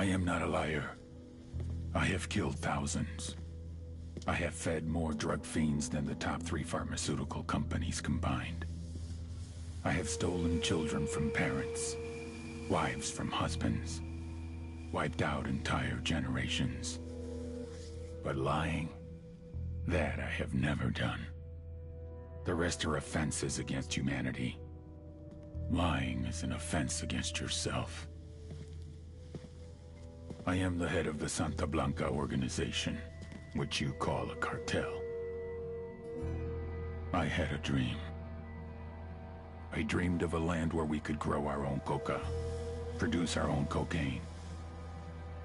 I am not a liar. I have killed thousands. I have fed more drug fiends than the top 3 pharmaceutical companies combined. I have stolen children from parents, wives from husbands, wiped out entire generations. But lying, that I have never done. The rest are offenses against humanity. Lying is an offense against yourself. I am the head of the Santa Blanca organization, which you call a cartel. I had a dream. I dreamed of a land where we could grow our own coca, produce our own cocaine,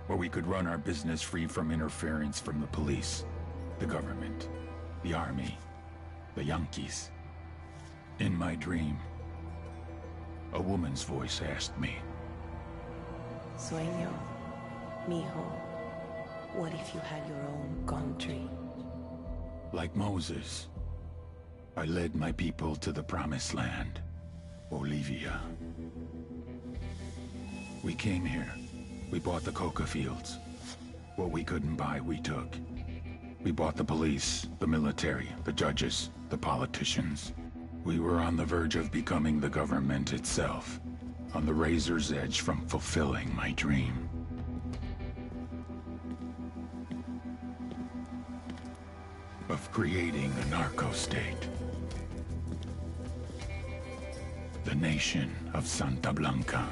where we could run our business free from interference from the police, the government, the army, the Yankees. In my dream, a woman's voice asked me, Sueño, mijo, what if you had your own country? Like Moses, I led my people to the promised land, Bolivia. We came here. We bought the coca fields. What we couldn't buy, we took. We bought the police, the military, the judges, the politicians. We were on the verge of becoming the government itself, on the razor's edge from fulfilling my dream. Of creating a narco-state. The nation of Santa Blanca.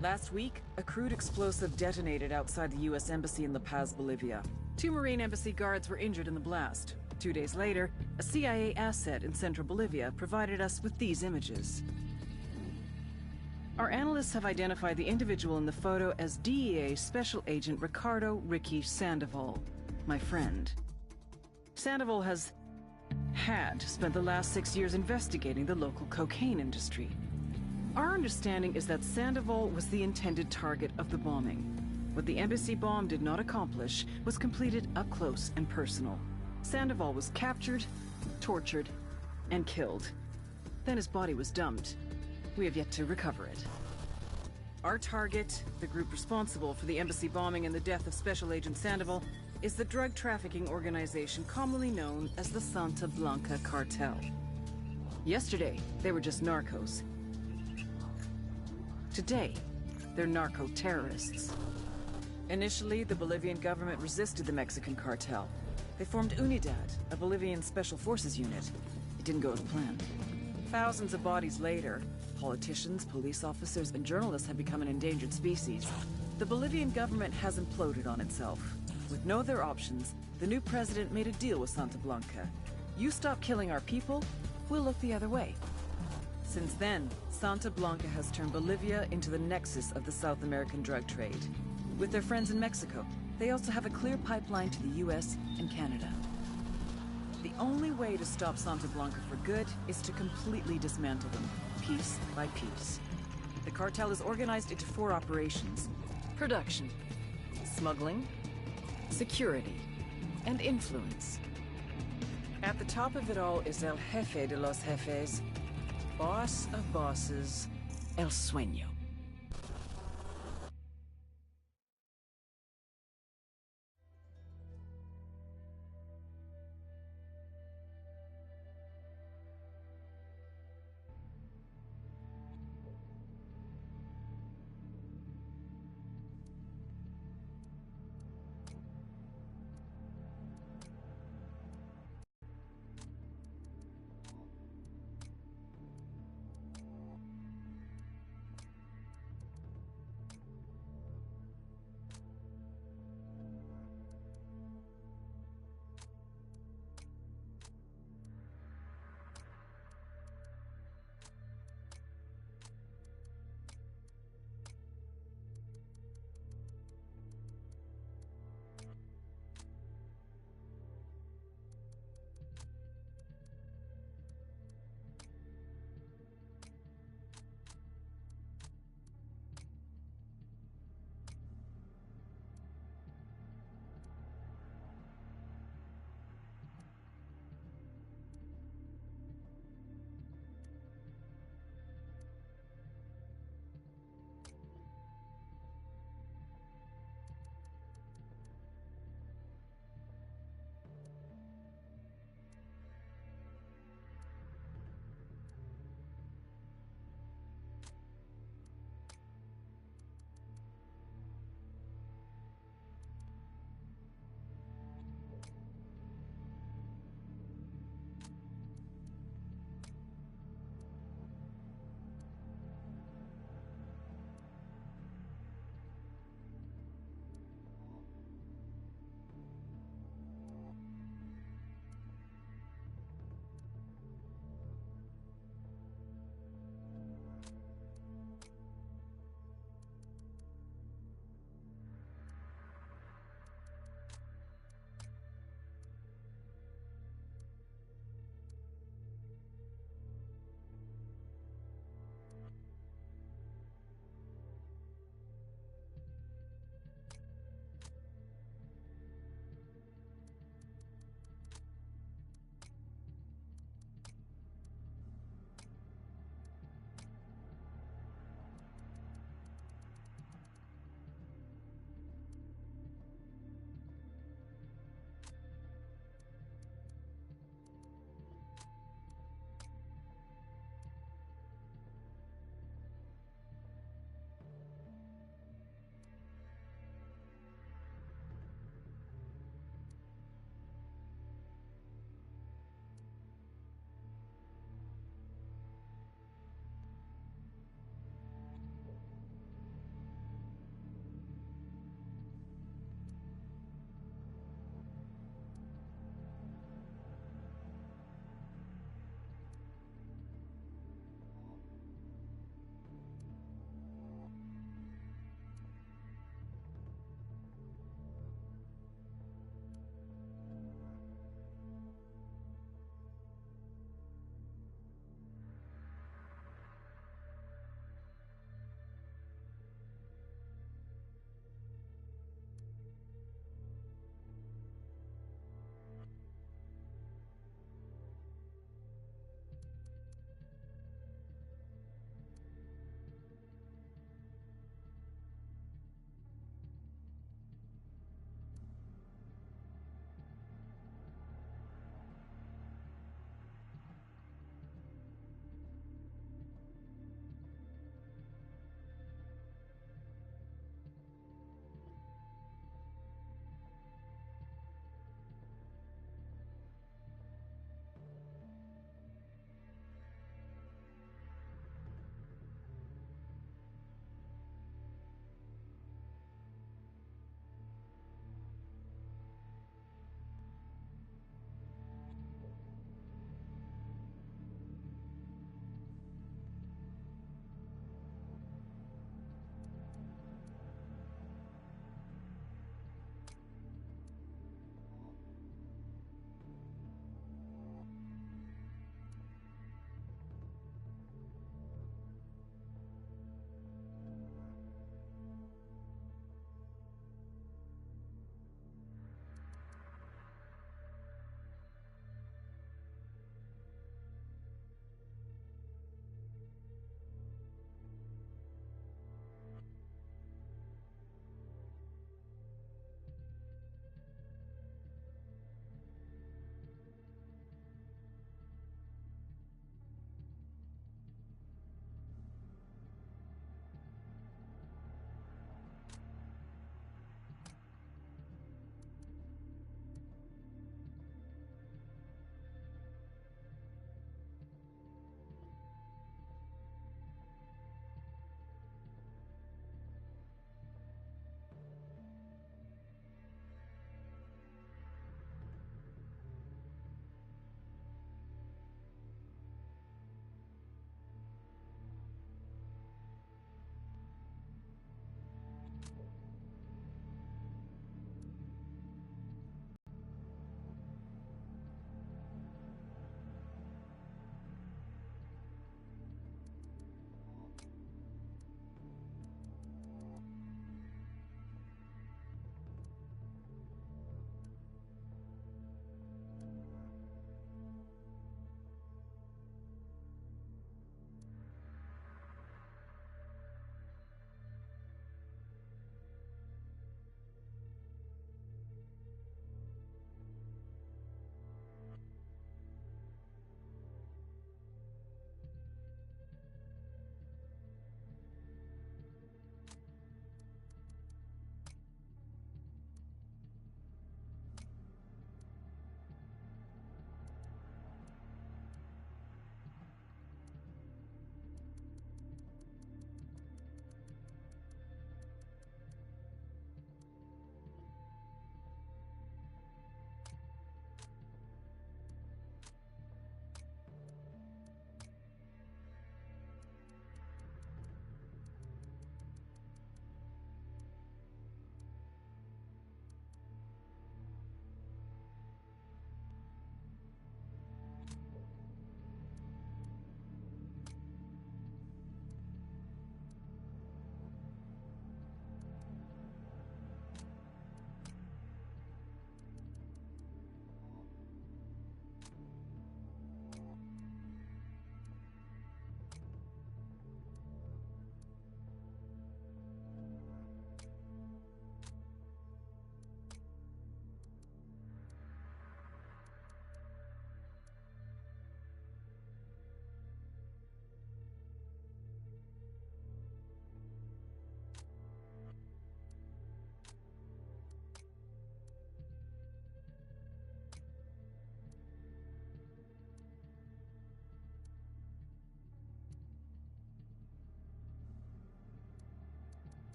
Last week, a crude explosive detonated outside the U.S. Embassy in La Paz, Bolivia. 2 Marine Embassy guards were injured in the blast. 2 days later, a CIA asset in central Bolivia provided us with these images. Our analysts have identified the individual in the photo as DEA Special Agent Ricardo Ricky Sandoval, my friend. Sandoval had spent the last 6 years investigating the local cocaine industry. Our understanding is that Sandoval was the intended target of the bombing. What the embassy bomb did not accomplish was completed up close and personal. Sandoval was captured, tortured, and killed. Then his body was dumped. We have yet to recover it. Our target, the group responsible for the embassy bombing and the death of Special Agent Sandoval, is the drug trafficking organization commonly known as the Santa Blanca Cartel. Yesterday, they were just narcos. Today, they're narco-terrorists. Initially, the Bolivian government resisted the Mexican cartel. They formed Unidad, a Bolivian special forces unit. It didn't go as planned. Thousands of bodies later, politicians, police officers, and journalists have become an endangered species. The Bolivian government has imploded on itself. With no other options, the new president made a deal with Santa Blanca. You stop killing our people, we'll look the other way. Since then, Santa Blanca has turned Bolivia into the nexus of the South American drug trade. With their friends in Mexico, they also have a clear pipeline to the US and Canada. The only way to stop Santa Blanca for good is to completely dismantle them, piece by piece. The cartel is organized into 4 operations: production, smuggling, security, and influence. At the top of it all is El Jefe de los Jefes, boss of bosses, El Sueño.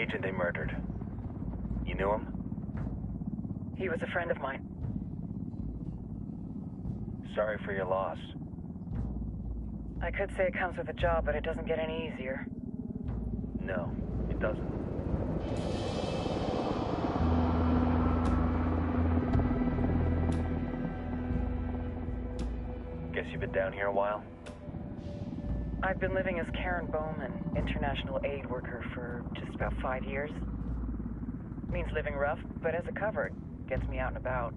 agent they murdered. You knew him? He was a friend of mine. Sorry for your loss. I could say it comes with a job, but it doesn't get any easier. No, it doesn't. Guess you've been down here a while? I've been living as Karen Bowman, international aid worker, for just about 5 years. Means living rough, but as a cover, gets me out and about.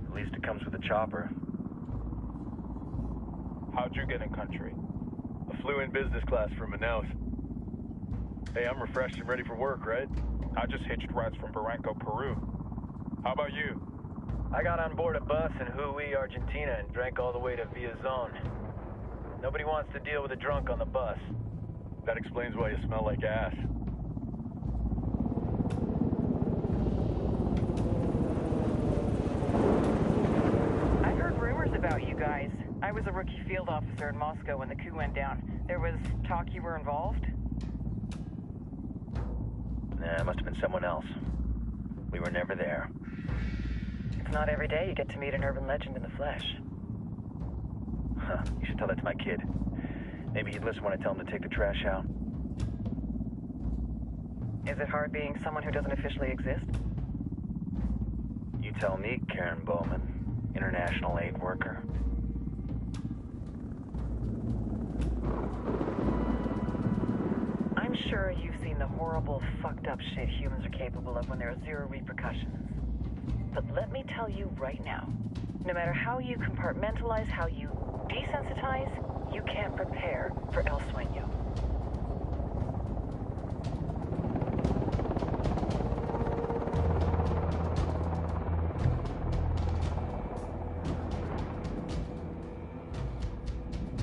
At least it comes with a chopper. How'd you get in country? I flew in business class from Manaus. Hey, I'm refreshed and ready for work, right? I just hitched rides from Barranco, Peru. How about you? I got on board a bus in Hui, Argentina, and drank all the way to Villazon. Nobody wants to deal with a drunk on the bus. That explains why you smell like ass. I've heard rumors about you guys. I was a rookie field officer in Moscow when the coup went down. There was talk you were involved? Nah, it must have been someone else. We were never there. It's not every day you get to meet an urban legend in the flesh. Huh, you should tell that to my kid. Maybe he'd listen when I tell him to take the trash out. Is it hard being someone who doesn't officially exist? You tell me, Karen Bowman, international aid worker. I'm sure you've seen the horrible, fucked up shit humans are capable of when there are zero repercussions. But let me tell you right now, no matter how you compartmentalize, how you desensitize, you can't prepare for El Sueño.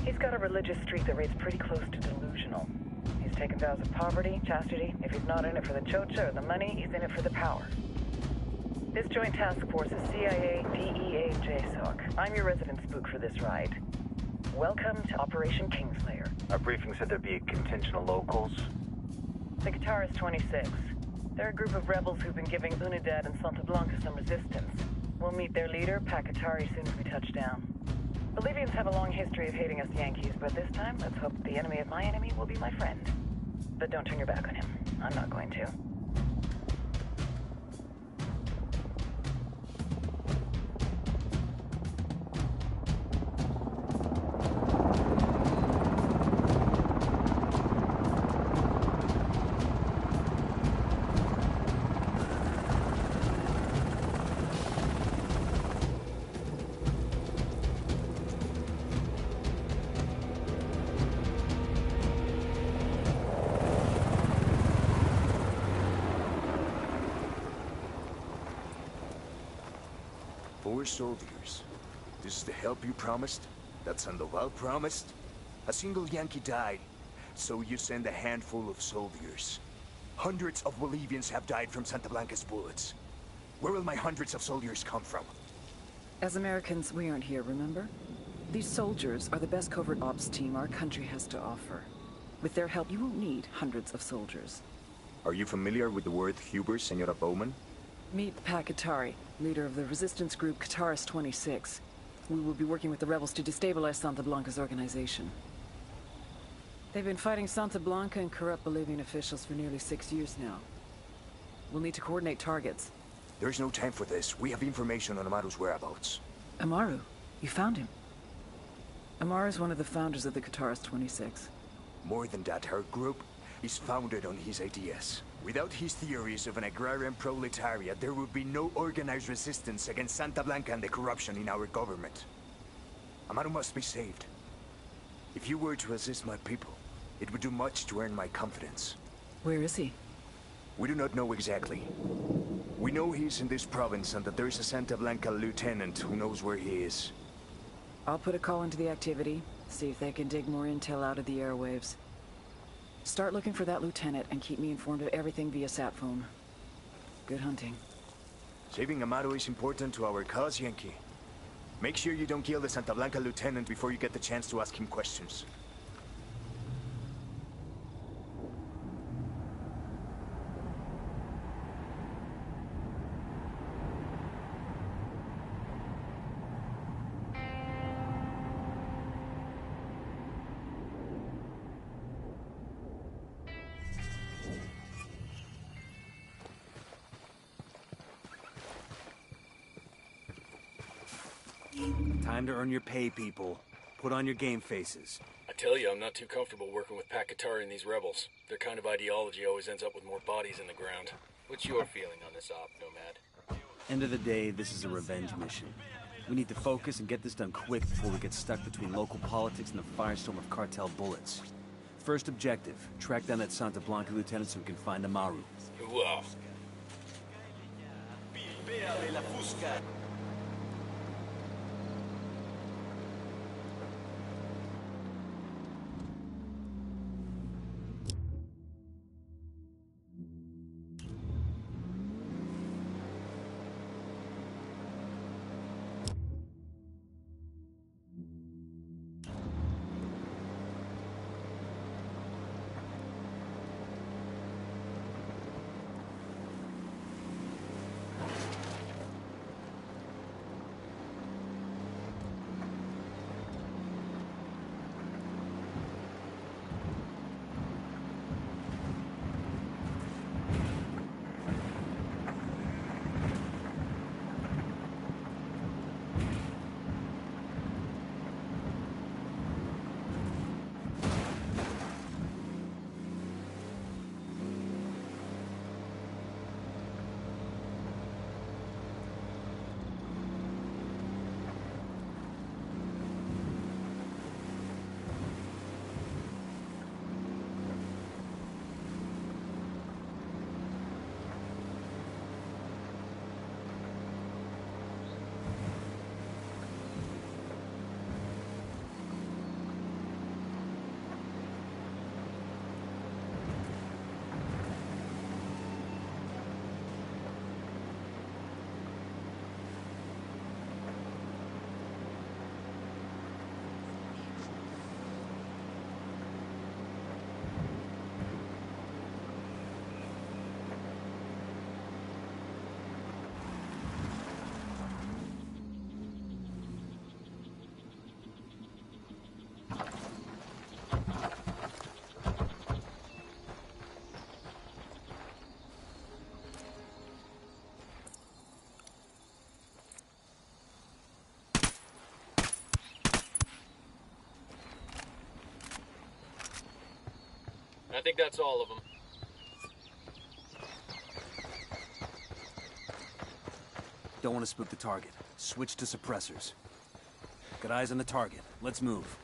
He's got a religious streak that rates pretty close to delusional. He's taken vows of poverty, chastity. If he's not in it for the chocha or the money, he's in it for the power. This joint task force is CIA, DEA, and JSOC. I'm your resident spook for this ride. Welcome to Operation Kingslayer. Our briefing said there'd be a contingent of locals. The Guitarist 26. They're a group of rebels who've been giving Unidad and Santa Blanca some resistance. We'll meet their leader, Pakatari, soon as we touch down. Bolivians have a long history of hating us Yankees, but this time, let's hope the enemy of my enemy will be my friend. But don't turn your back on him. I'm not going to. Four soldiers. This is the help you promised? That Sandoval promised? A single Yankee died, so you send a handful of soldiers. Hundreds of Bolivians have died from Santa Blanca's bullets. Where will my hundreds of soldiers come from? As Americans, we aren't here, remember? These soldiers are the best covert ops team our country has to offer. With their help, you won't need hundreds of soldiers. Are you familiar with the word Huber, Senora Bowman? Meet Pakatari, leader of the resistance group Guitarist 26. We will be working with the rebels to destabilize Santa Blanca's organization. They've been fighting Santa Blanca and corrupt Bolivian officials for nearly 6 years now. We'll need to coordinate targets. There's no time for this. We have information on Amaru's whereabouts. Amaru? You found him? Amaru's one of the founders of the Guitarist 26. More than that, her group is founded on his ideas. Without his theories of an agrarian proletariat, there would be no organized resistance against Santa Blanca and the corruption in our government. Amaru must be saved. If you were to assist my people, it would do much to earn my confidence. Where is he? We do not know exactly. We know he's in this province and that there is a Santa Blanca lieutenant who knows where he is. I'll put a call into the activity, see if they can dig more intel out of the airwaves. Start looking for that lieutenant and keep me informed of everything via sat phone. Good hunting. Saving Amaru is important to our cause, Yankee. Make sure you don't kill the Santa Blanca lieutenant before you get the chance to ask him questions. Time to earn your pay, people. Put on your game faces. I tell you, I'm not too comfortable working with Pakatari and these rebels. Their kind of ideology always ends up with more bodies in the ground. What's your feeling on this op, Nomad? End of the day, this is a revenge mission. We need to focus and get this done quick before we get stuck between local politics and the firestorm of cartel bullets. First objective, track down that Santa Blanca lieutenant so we can find Amaru. Wow. I think that's all of them. Don't want to spook the target. Switch to suppressors. Got eyes on the target. Let's move.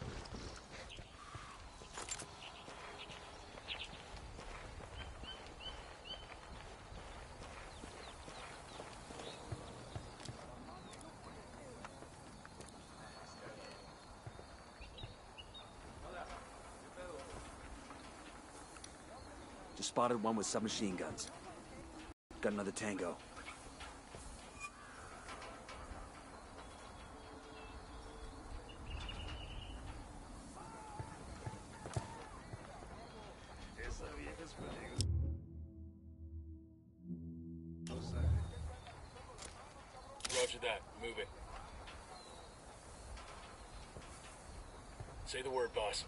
Just spotted one with submachine guns. Got another tango. Roger that. Moving. Say the word, boss.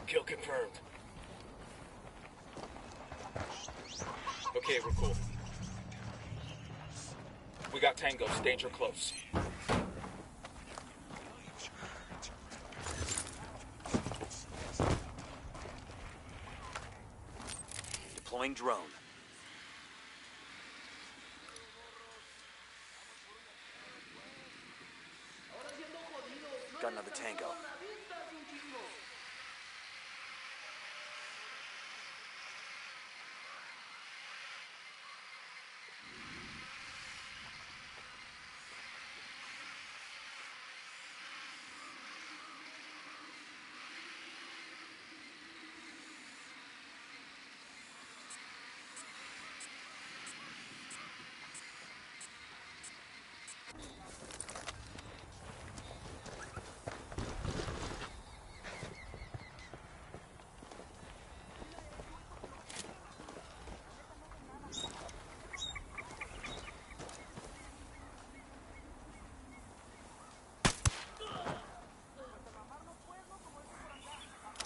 Kill confirmed. Okay, we're cool. We got tangos, danger close. Deploying drone. Got another tango.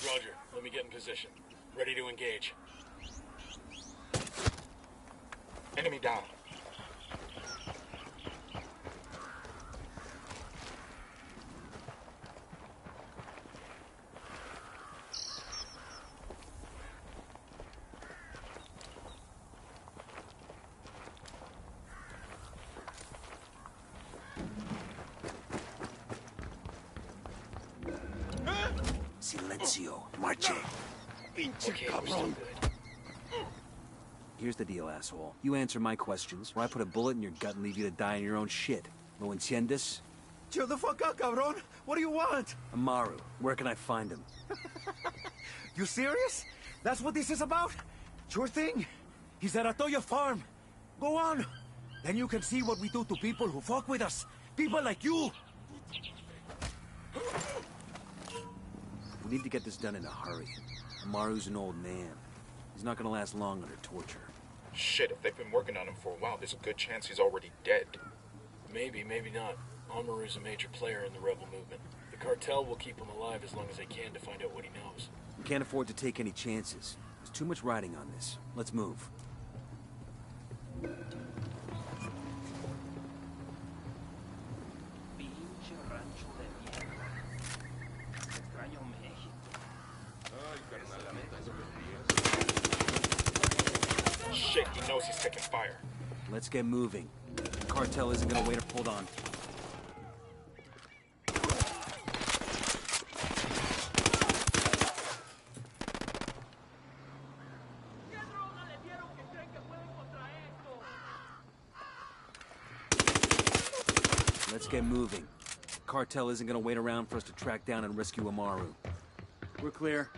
Roger. Let me get in position. Ready to engage. Enemy down. Silencio. Marche. Okay, we're still good. Here's the deal, asshole. You answer my questions, or I put a bullet in your gut and leave you to die in your own shit. ¿Lo entiendes? Chill the fuck out, cabron. What do you want? Amaru, where can I find him? You serious? That's what this is about? Sure thing. He's at Atoya Farm. Go on. Then you can see what we do to people who fuck with us. People like you. We need to get this done in a hurry. Amaru's an old man. He's not gonna last long under torture. Shit, if they've been working on him for a while, there's a good chance he's already dead. Maybe, maybe not. Amaru's a major player in the rebel movement. The cartel will keep him alive as long as they can to find out what he knows. We can't afford to take any chances. There's too much riding on this. Let's move. Shit, he knows he's taking fire. Let's get moving. The cartel isn't gonna wait or hold on. Let's get moving. The cartel isn't gonna wait around for us to track down and rescue Amaru. We're clear.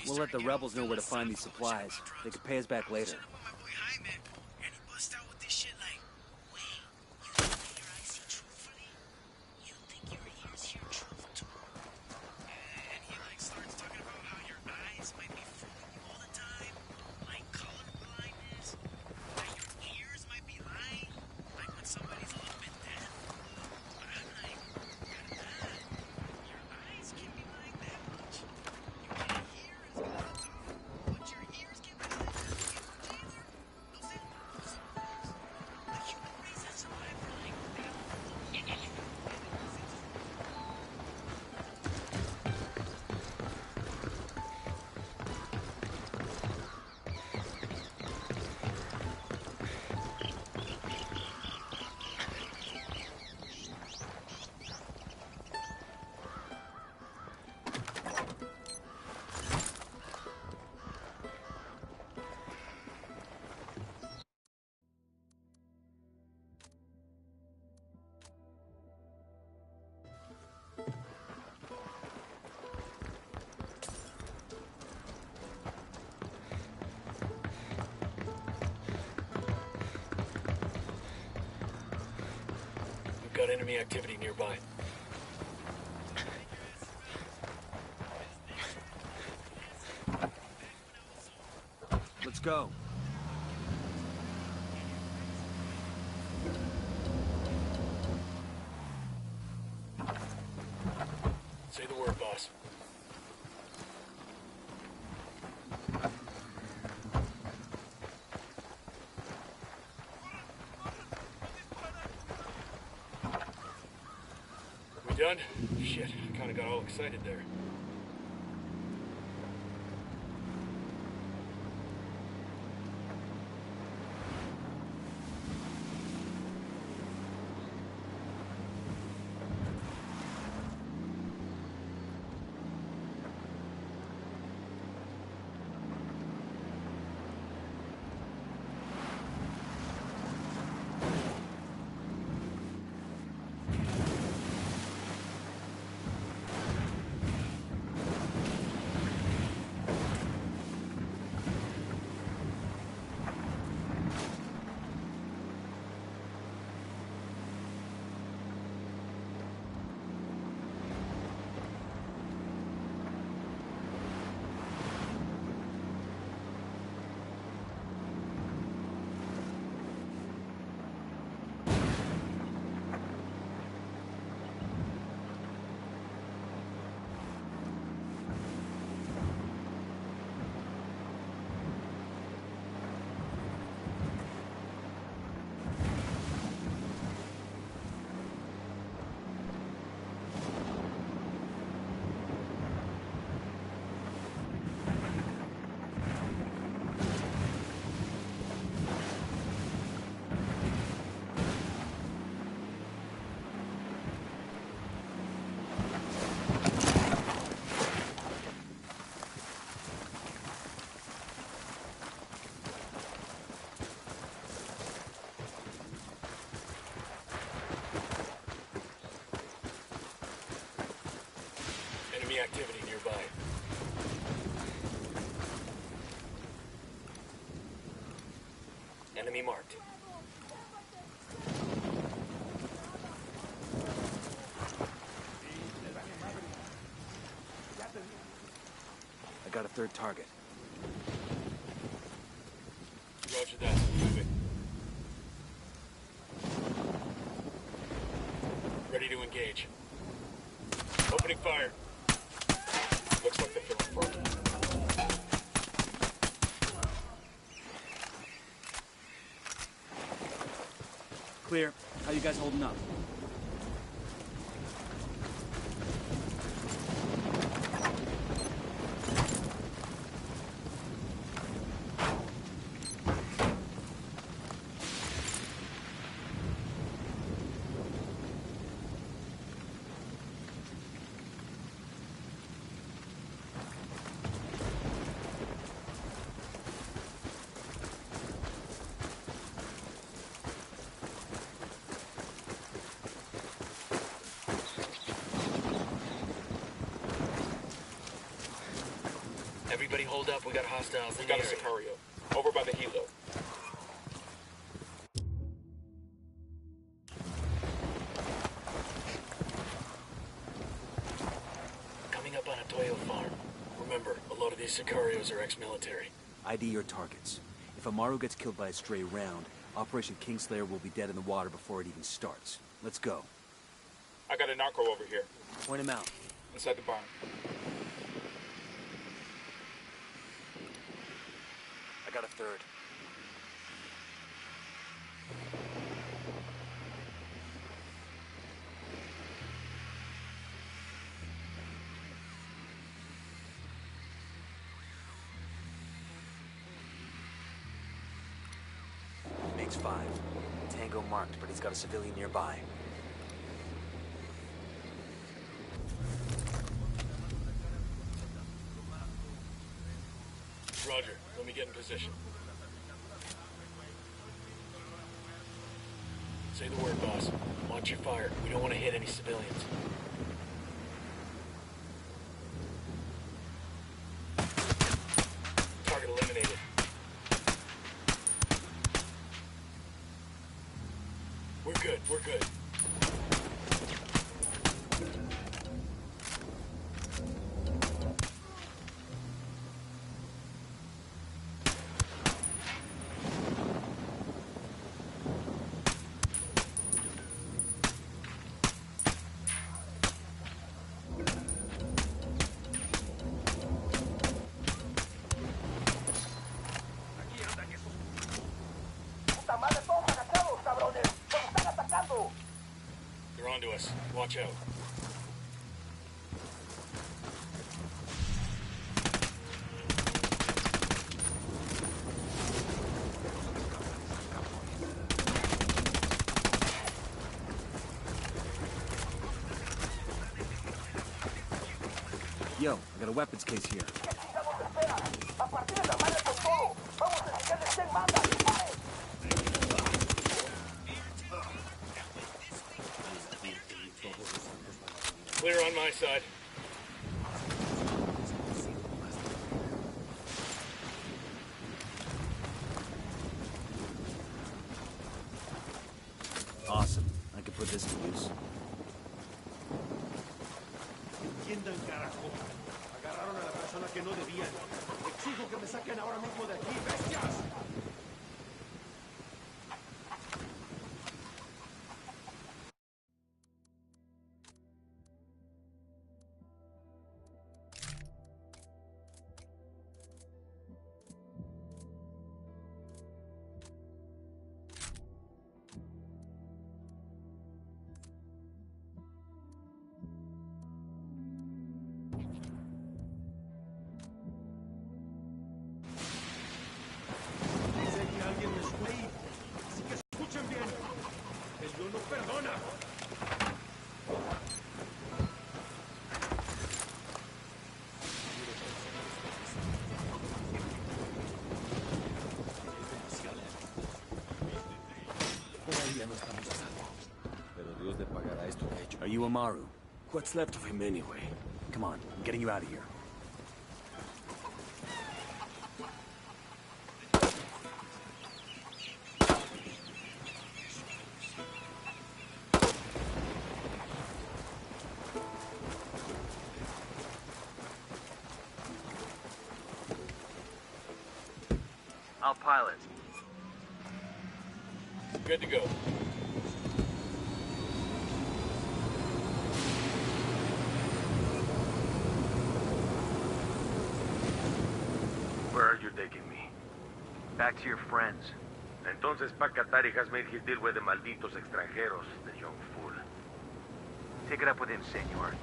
We'll let the rebels know where to find these supplies. They can pay us back later. Got enemy activity nearby. Let's go. Say the word, boss. Done? Shit, I kinda got all excited there. Enemy activity nearby. Enemy marked. I got a third target. Roger that. Moving. Ready to engage. Opening fire. Looks like they're filling front. Clear. How you guys holding up? Everybody hold up, we got hostiles. We got a Sicario. Over by the helo. Coming up on a Toyo farm. Remember, a lot of these Sicarios are ex-military. ID your targets. If Amaru gets killed by a stray round, Operation Kingslayer will be dead in the water before it even starts. Let's go. I got a narco over here. Point him out. Inside the barn. I got a third. Makes 5. Tango marked, but he's got a civilian nearby. Roger, let me get in position. Say the word, boss. Launch your fire. We don't want to hit any civilians. Target eliminated. We're good, we're good. They're onto us. Watch out. Yo, I got a weapons case here. Clear on my side. Awesome. I can put this to use. Entiendan, carajo. Agarraron a la persona que no debían. Exijo que me saquen ahora mismo de aquí, bestias. Pero Dios le pagará esto que ha hecho. Are you Amaru? What's left of him anyway? Come on, I'm getting you out of here. I'll pilot. Good to go. Where are you taking me? Back to your friends. Entonces, pa' Qatari has made his deal with the malditos extranjeros, the young fool. Take it up with him, senor.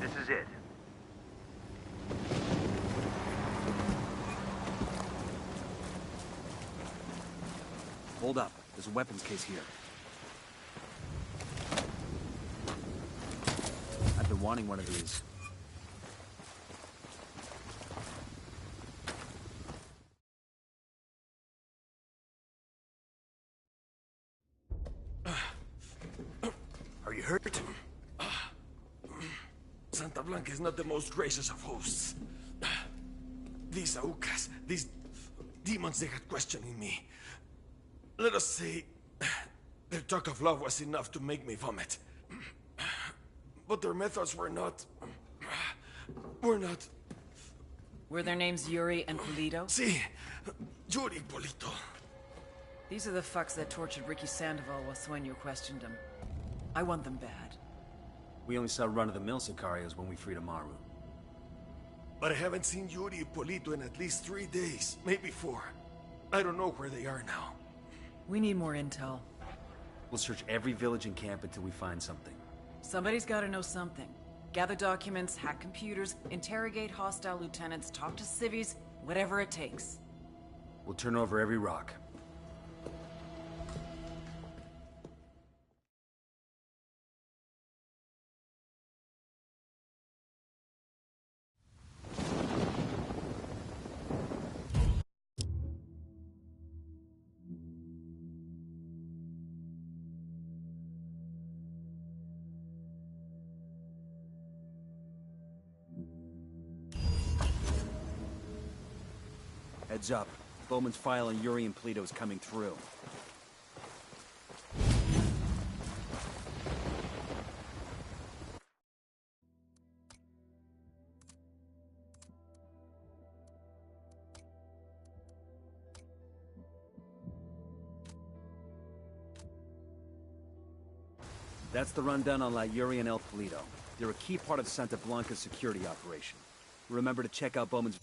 This is it. Hold up. There's a weapons case here. I've been wanting one of these. Are you hurt? Santa Blanca is not the most gracious of hosts. These Aucas, these demons, they had questioning me. Let us say, their talk of love was enough to make me vomit. But their methods were not... Were their names Yuri and Polito? Si, Yuri Polito. These are the fucks that tortured Ricky Sandoval while Sueño questioned him. I want them bad. We only saw run-of-the-mill Sicarios when we freed Amaru. But I haven't seen Yuri and Polito in at least 3 days, maybe 4. I don't know where they are now. We need more intel. We'll search every village and camp until we find something. Somebody's gotta know something. Gather documents, hack computers, interrogate hostile lieutenants, talk to civvies, whatever it takes. We'll turn over every rock. Heads up. Bowman's file on Yuri and Polito is coming through. That's the rundown on La Yuri and El Polito. They're a key part of Santa Blanca's security operation. Remember to check out Bowman's...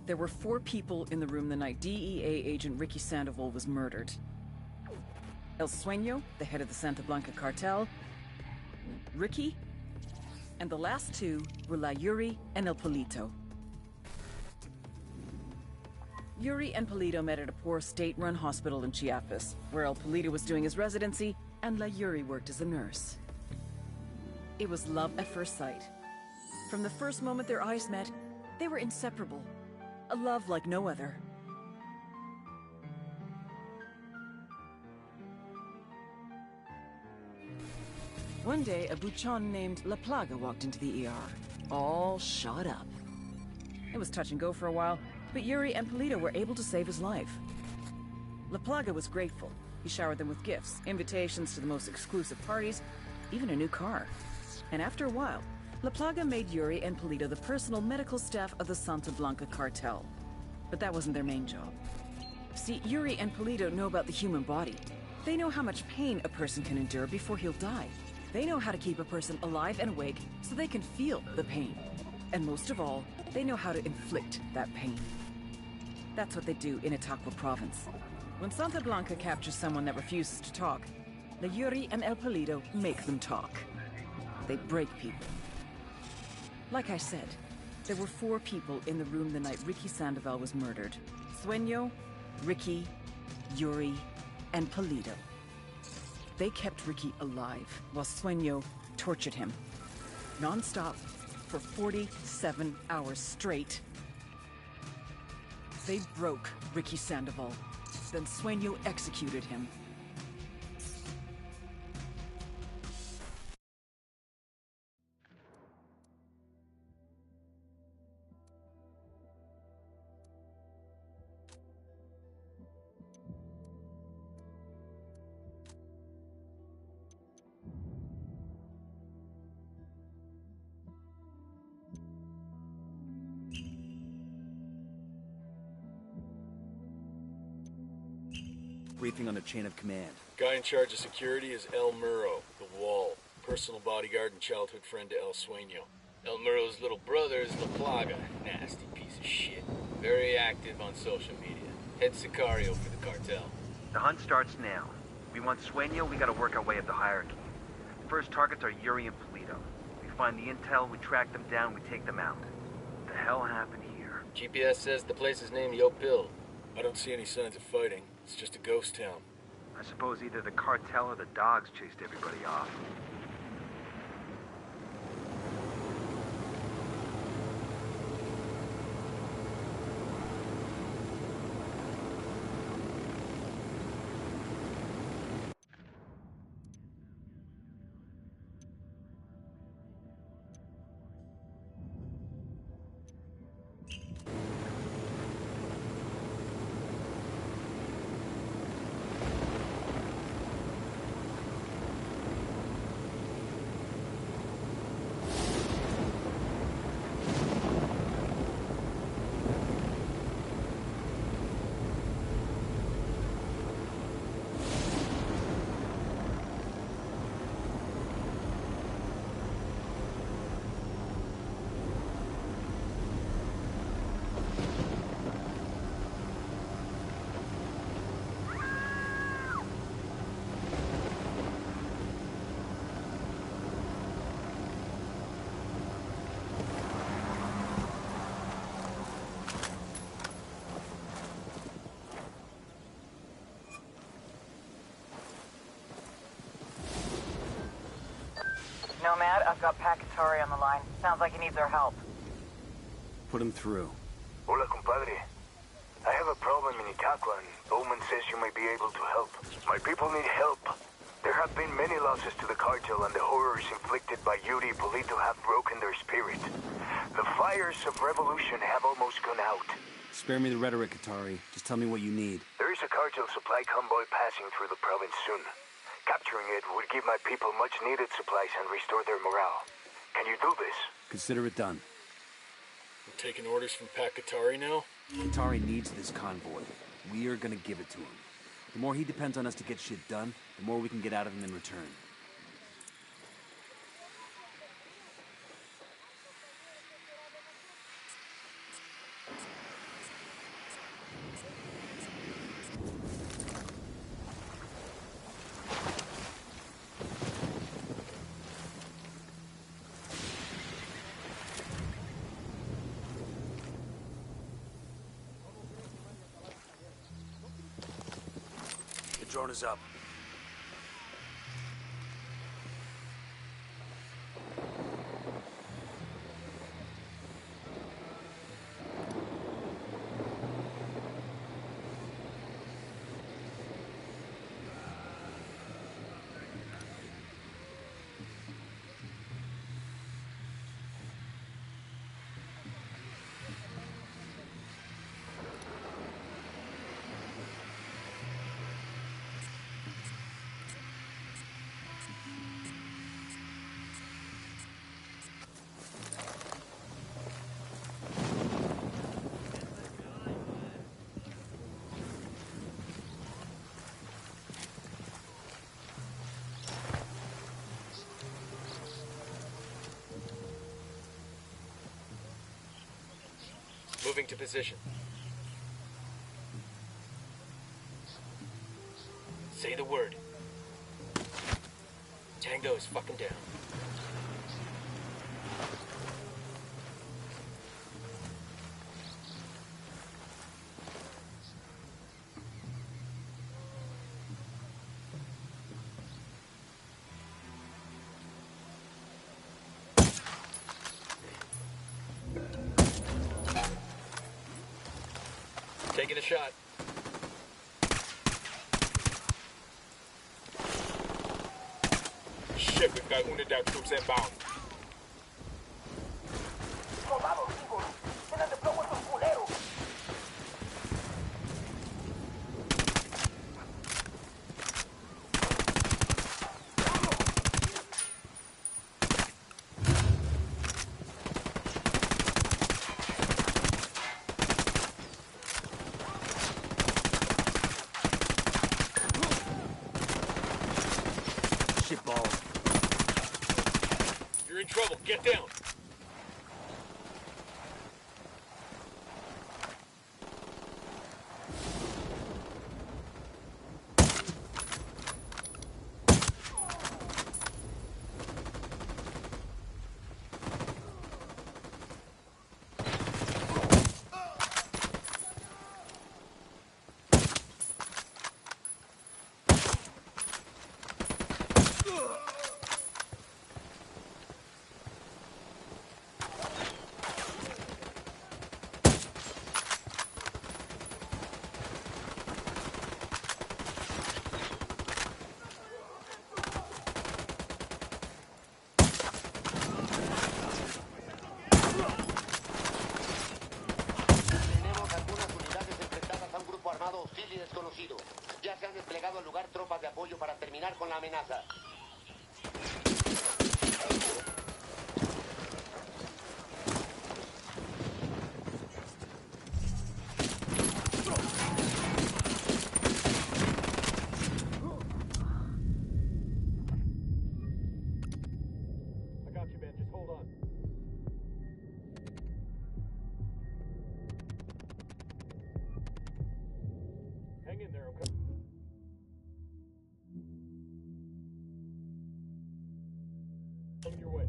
There were 4 people in the room the night DEA agent Ricky Sandoval was murdered. El Sueño, the head of the Santa Blanca cartel, Ricky, and the last 2 were La Yuri and El Polito. Yuri and Polito met at a poor state-run hospital in Chiapas, where El Polito was doing his residency and La Yuri worked as a nurse. It was love at first sight. From the first moment their eyes met, they were inseparable. A love like no other. One day, a buchon named La Plaga walked into the ER, all shot up. It was touch and go for a while, but Yuri and Polito were able to save his life. La Plaga was grateful. He showered them with gifts, invitations to the most exclusive parties, even a new car. And after a while, La Plaga made Yuri and Polito the personal medical staff of the Santa Blanca cartel. But that wasn't their main job. See, Yuri and Polito know about the human body. They know how much pain a person can endure before he'll die. They know how to keep a person alive and awake so they can feel the pain. And most of all, they know how to inflict that pain. That's what they do in Itaqua province. When Santa Blanca captures someone that refuses to talk, the Yuri and El Polito make them talk. They break people. Like I said, there were 4 people in the room the night Ricky Sandoval was murdered. Sueño, Ricky, Yuri, and Polito. They kept Ricky alive while Sueño tortured him. Non-stop for 47 hours straight. They broke Ricky Sandoval. Then Sueño executed him. Briefing on the chain of command. Guy in charge of security is El Muro, the Wall. Personal bodyguard and childhood friend to El Sueño. El Muro's little brother is La Plaga. Nasty piece of shit. Very active on social media. Head Sicario for the cartel. The hunt starts now. We want Sueño, we gotta work our way up the hierarchy. The first targets are Yuri and Polito. We find the intel, we track them down, we take them out. What the hell happened here? GPS says the place is named Yopil. I don't see any signs of fighting. It's just a ghost town. I suppose either the cartel or the dogs chased everybody off. Nomad, I've got Pakatari on the line. Sounds like he needs our help. Put him through. Hola, compadre. I have a problem in Itaqua, and Bowman says you may be able to help. My people need help. There have been many losses to the cartel, and the horrors inflicted by Yuri Polito have broken their spirit. The fires of revolution have almost gone out. Spare me the rhetoric, Atari. Just tell me what you need. There is a cartel supply convoy passing through the province soon. Capturing it would give my people much-needed supplies and restore their morale. Can you do this? Consider it done. We're taking orders from Pakatari now? Atari needs this convoy. We are gonna give it to him. The more he depends on us to get shit done, the more we can get out of him in return. The drone is up. Moving to position. Say the word. Tango is fucking down. Taking a shot. Shit, we've got Unidad troops inbound. You're in trouble. Get down. Hostil y desconocido. Ya se han desplegado al lugar tropas de apoyo para terminar con la amenaza. I got you, man. Just hold on. Hang in there, okay? Coming your way.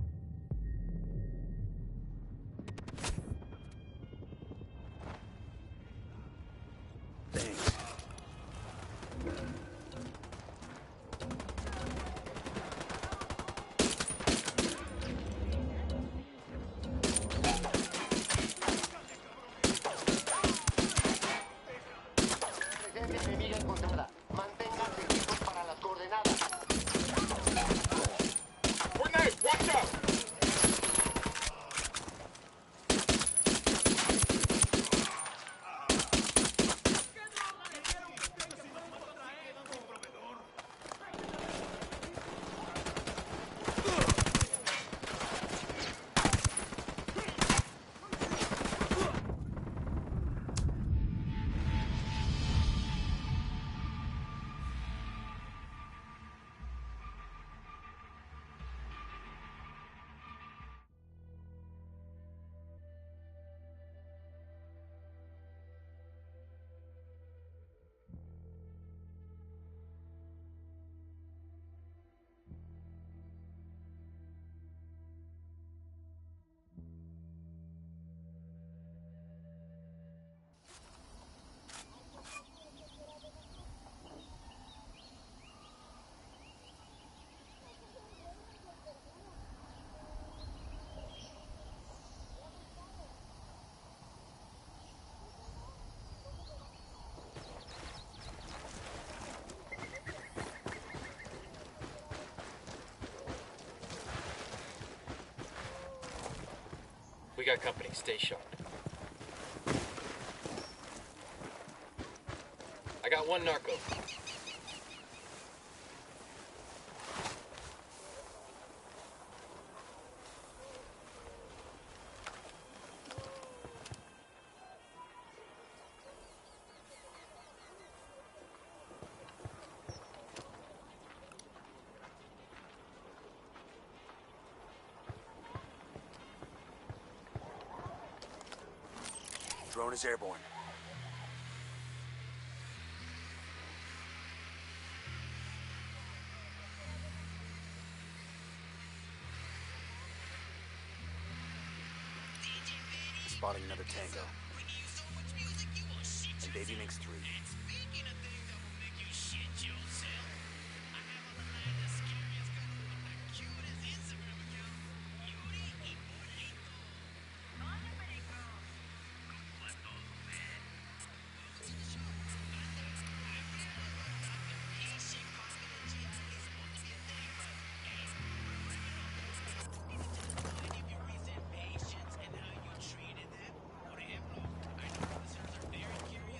Presencia enemiga encontrada. Manténganse listos para las coordenadas. Grenade, watch out! We got company. Stay sharp. I got one narco. Drone is airborne. Spotting another Tango. And Baby makes 3.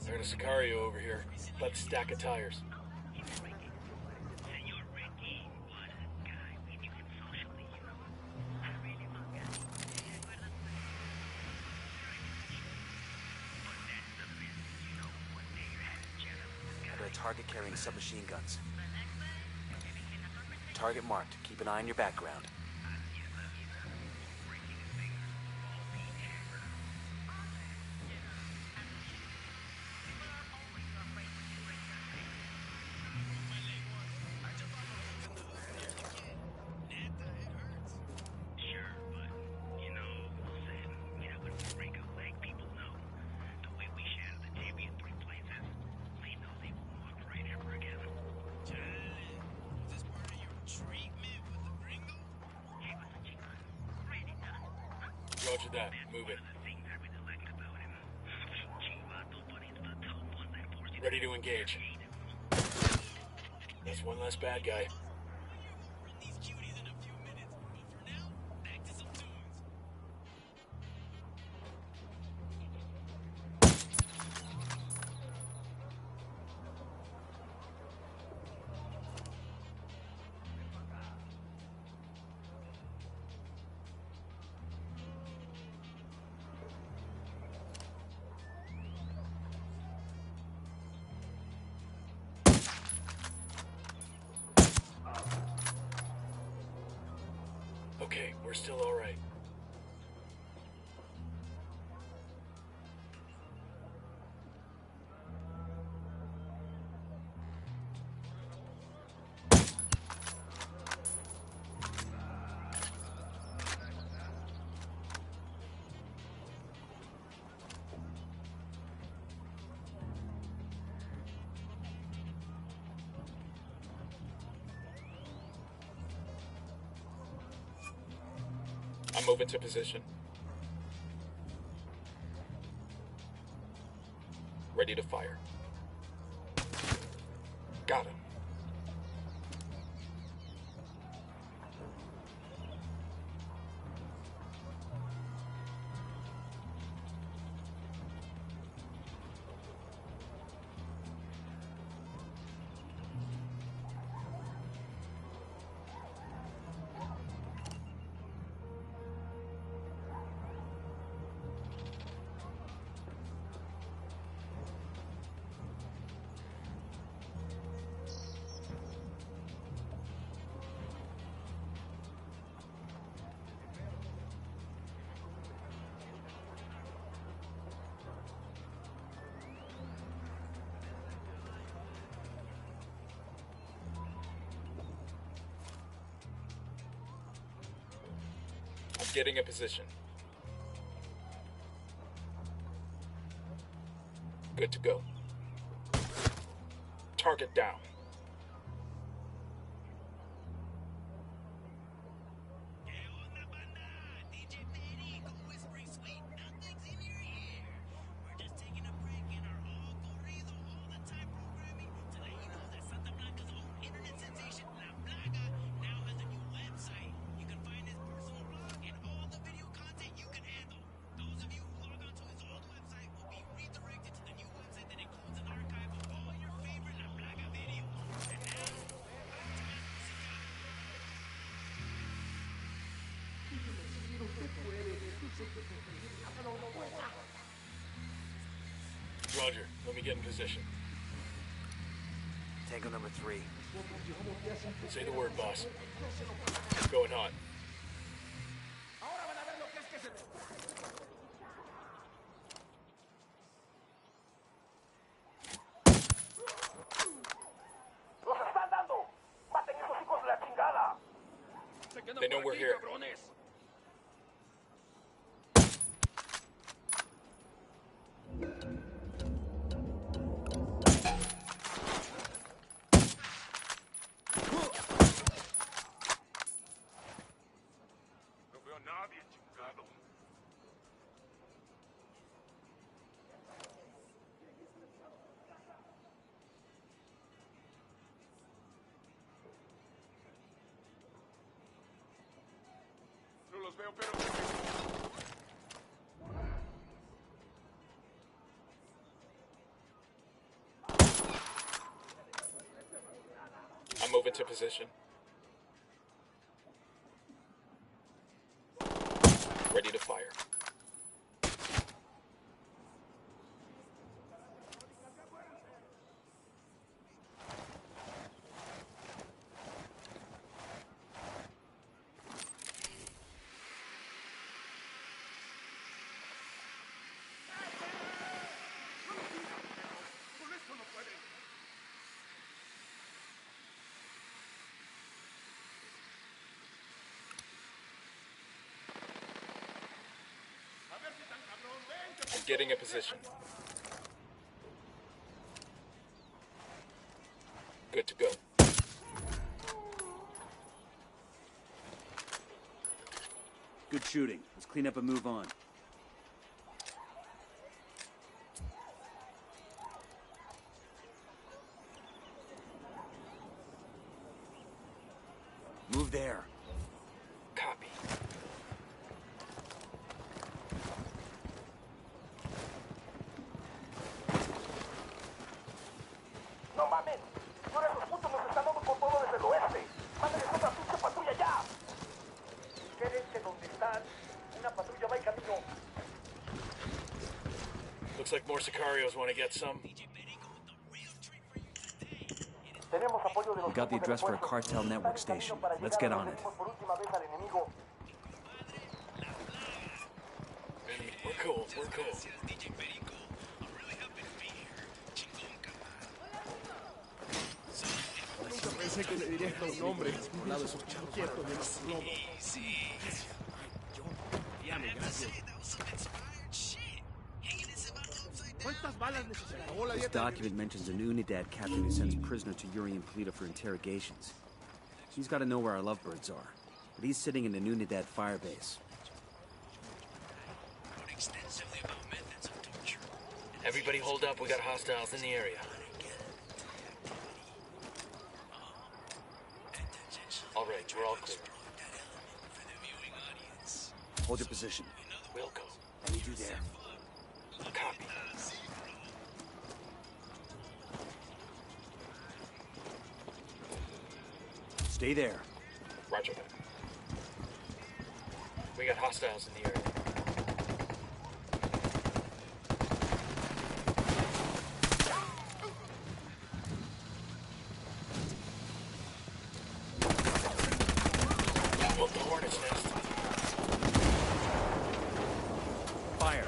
There's a Sicario over here. About a stack of tires. I got a target carrying submachine guns. Target marked. Keep an eye on your background. Roger that. Move it. Ready to engage. That's one less bad guy. Okay, we're still all right. I'm moving to position. Ready to fire. Got him. Getting a position. Good to go. Target down. Roger, let me get in position. Tango number 3. Say the word, boss. Going hot. nadie, chingado. No los veo, pero... I'm moving to position. Ready to fire. I'm getting a position. Good to go. Good shooting. Let's clean up and move on. Move there. Copy. No mames, ahora esos putos nos están dando por todo desde el oeste. Mándenles otra pinche patrulla ya. Quédense donde están. Una patrulla va en camino. Looks like more Sicarios want to get some. Tenemos apoyo de los We got the address for a cartel network station. Let's get on it. por última vez al enemigo. We're cool, we're cool. Nunca pensé que le diría esto a un hombre. Por lado esos charquietos de los lobos. Gracias. This document mentions an Unidad captain who sends prisoner to Yuri and Polito for interrogations. He's got to know where our lovebirds are. But he's sitting in an Unidad firebase. Everybody hold up, we got hostiles in the area. All right, we're all clear. Hold your position. We'll go. I need you there. Copy. Stay there. Roger that. We got hostiles in the area. Look, the hornet's nest. Fire.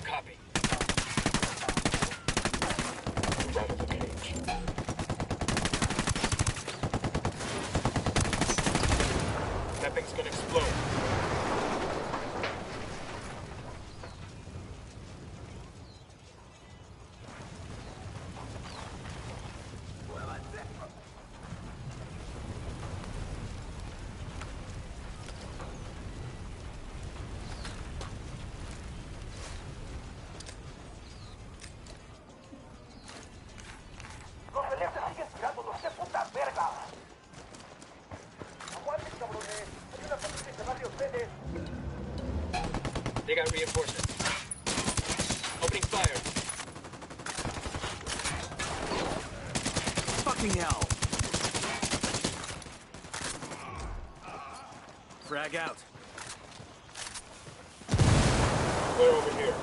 Copy. Right of the cage. That thing's gonna explode. Los celestes siguen tirándonos, qué puta verga. Aguanten, cabrones. Hay una patrulla que va hacia ustedes. They got reinforcements. Opening fire. Fucking hell. Frag out. We're over here.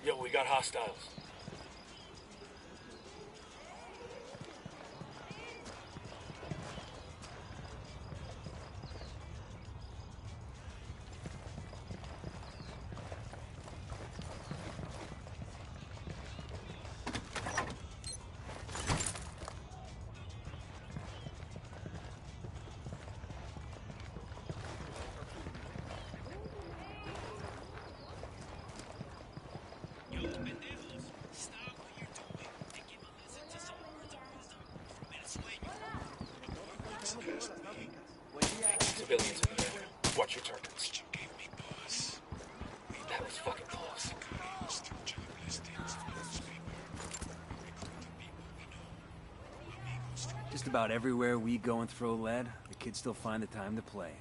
Yo, we got hostiles. civilians in the area. Watch your targets. That was fucking close. Just about everywhere we go and throw lead, the kids still find the time to play.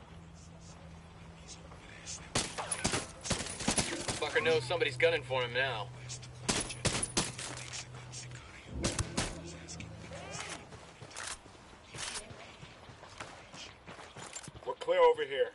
Fucker knows somebody's gunning for him now. We're clear over here.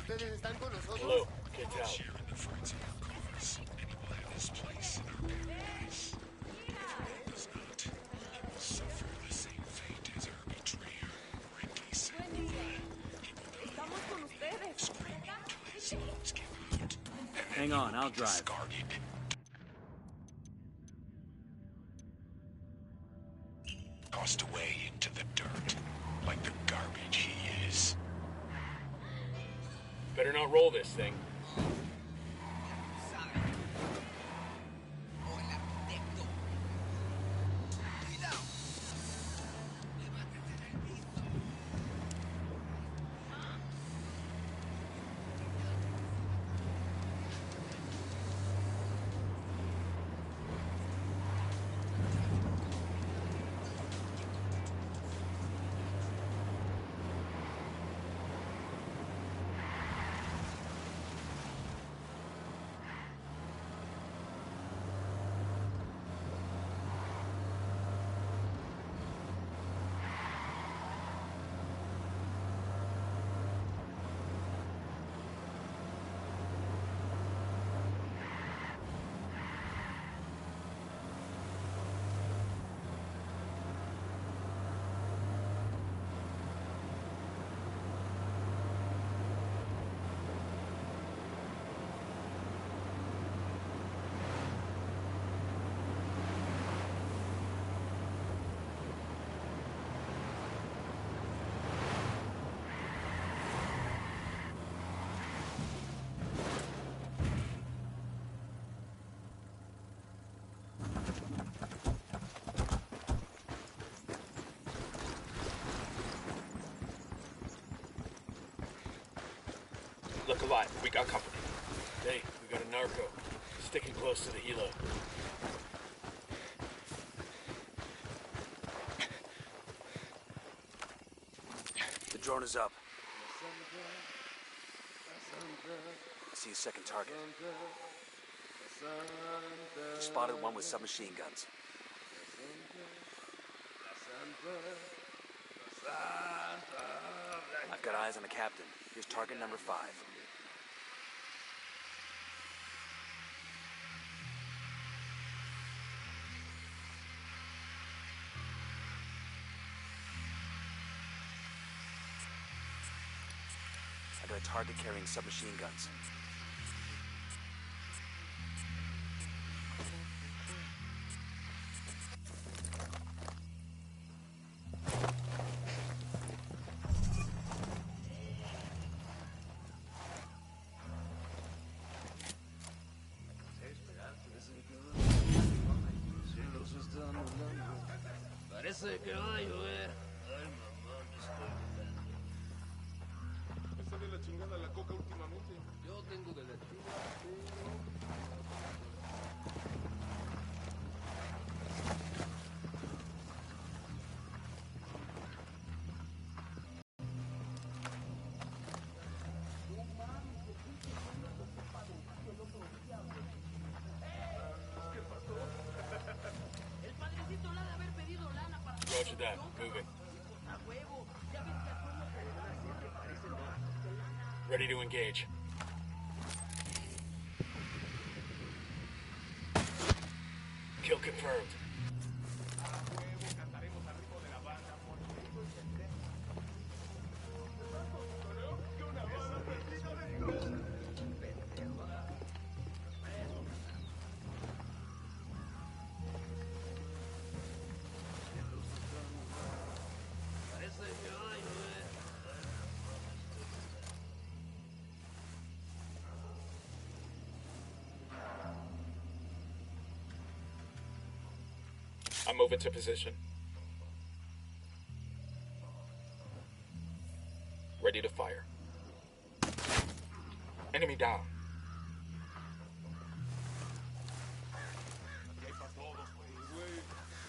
¿Ustedes están con nosotros? Hello, get out. Hang on, I'll drive. Tossed away into the dirt, like the garbage he is. Better not roll this thing. Look alive, we got company. Hey, we got a narco. Sticking close to the helo. The drone is up. I see a second target. Spotted one with submachine guns. I've got eyes on the captain. Here's target number 5. I got a target carrying submachine guns. Parece que va a llover. Ay, mamá, me estoy muriendo. ¿Está de la chingada la coca últimamente? Yo tengo de la Roger that. Moving. Ready to engage. Kill confirmed. I'm moving to position. Ready to fire. Enemy down.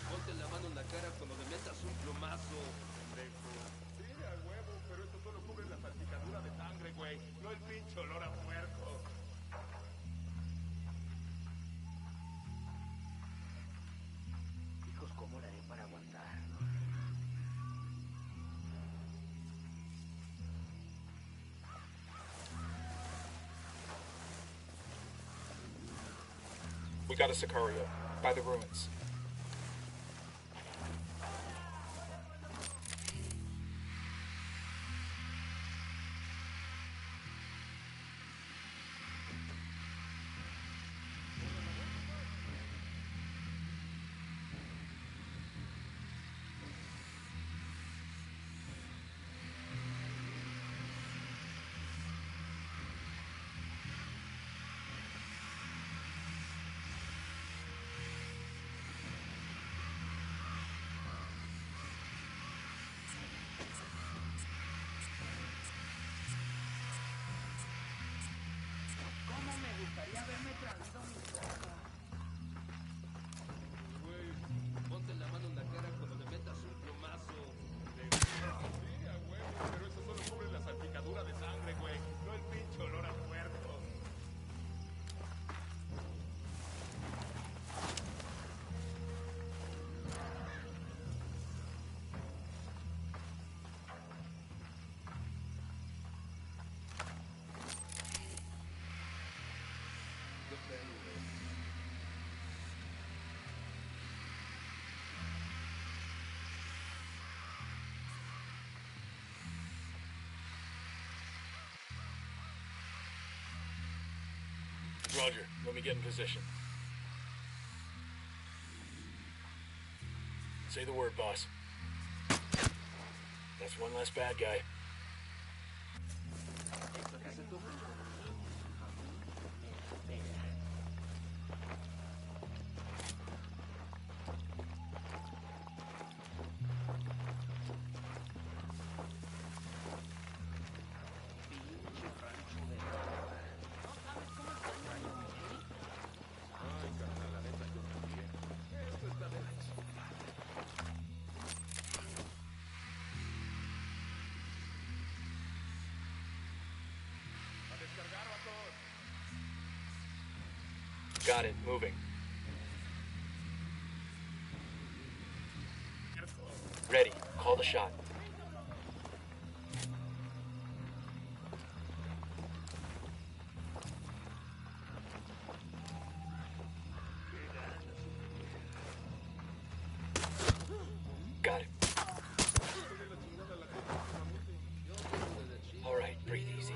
Ponte la mano en la cara cuando le metas un plumazo, pendejo. Sí, a huevo, pero eso solo cubre la salpicadura de sangre, güey. No el pinche olor a puerco. Hijos, ¿cómo le haré para aguantar? We got a Sicario. By the ruins. ¿Cómo me gustaría haberme traído mi soga? Güey, ponte la mano en la cara cuando le metas un plumazo. Sí, a huevo, pero eso solo cubre la salpicadura de sangre, güey. No el pinche olor a puerco. Roger. Let me get in position. Say the word, boss. That's one less bad guy. Got it. Moving. Ready. Call the shot. Got it. All right. Breathe easy.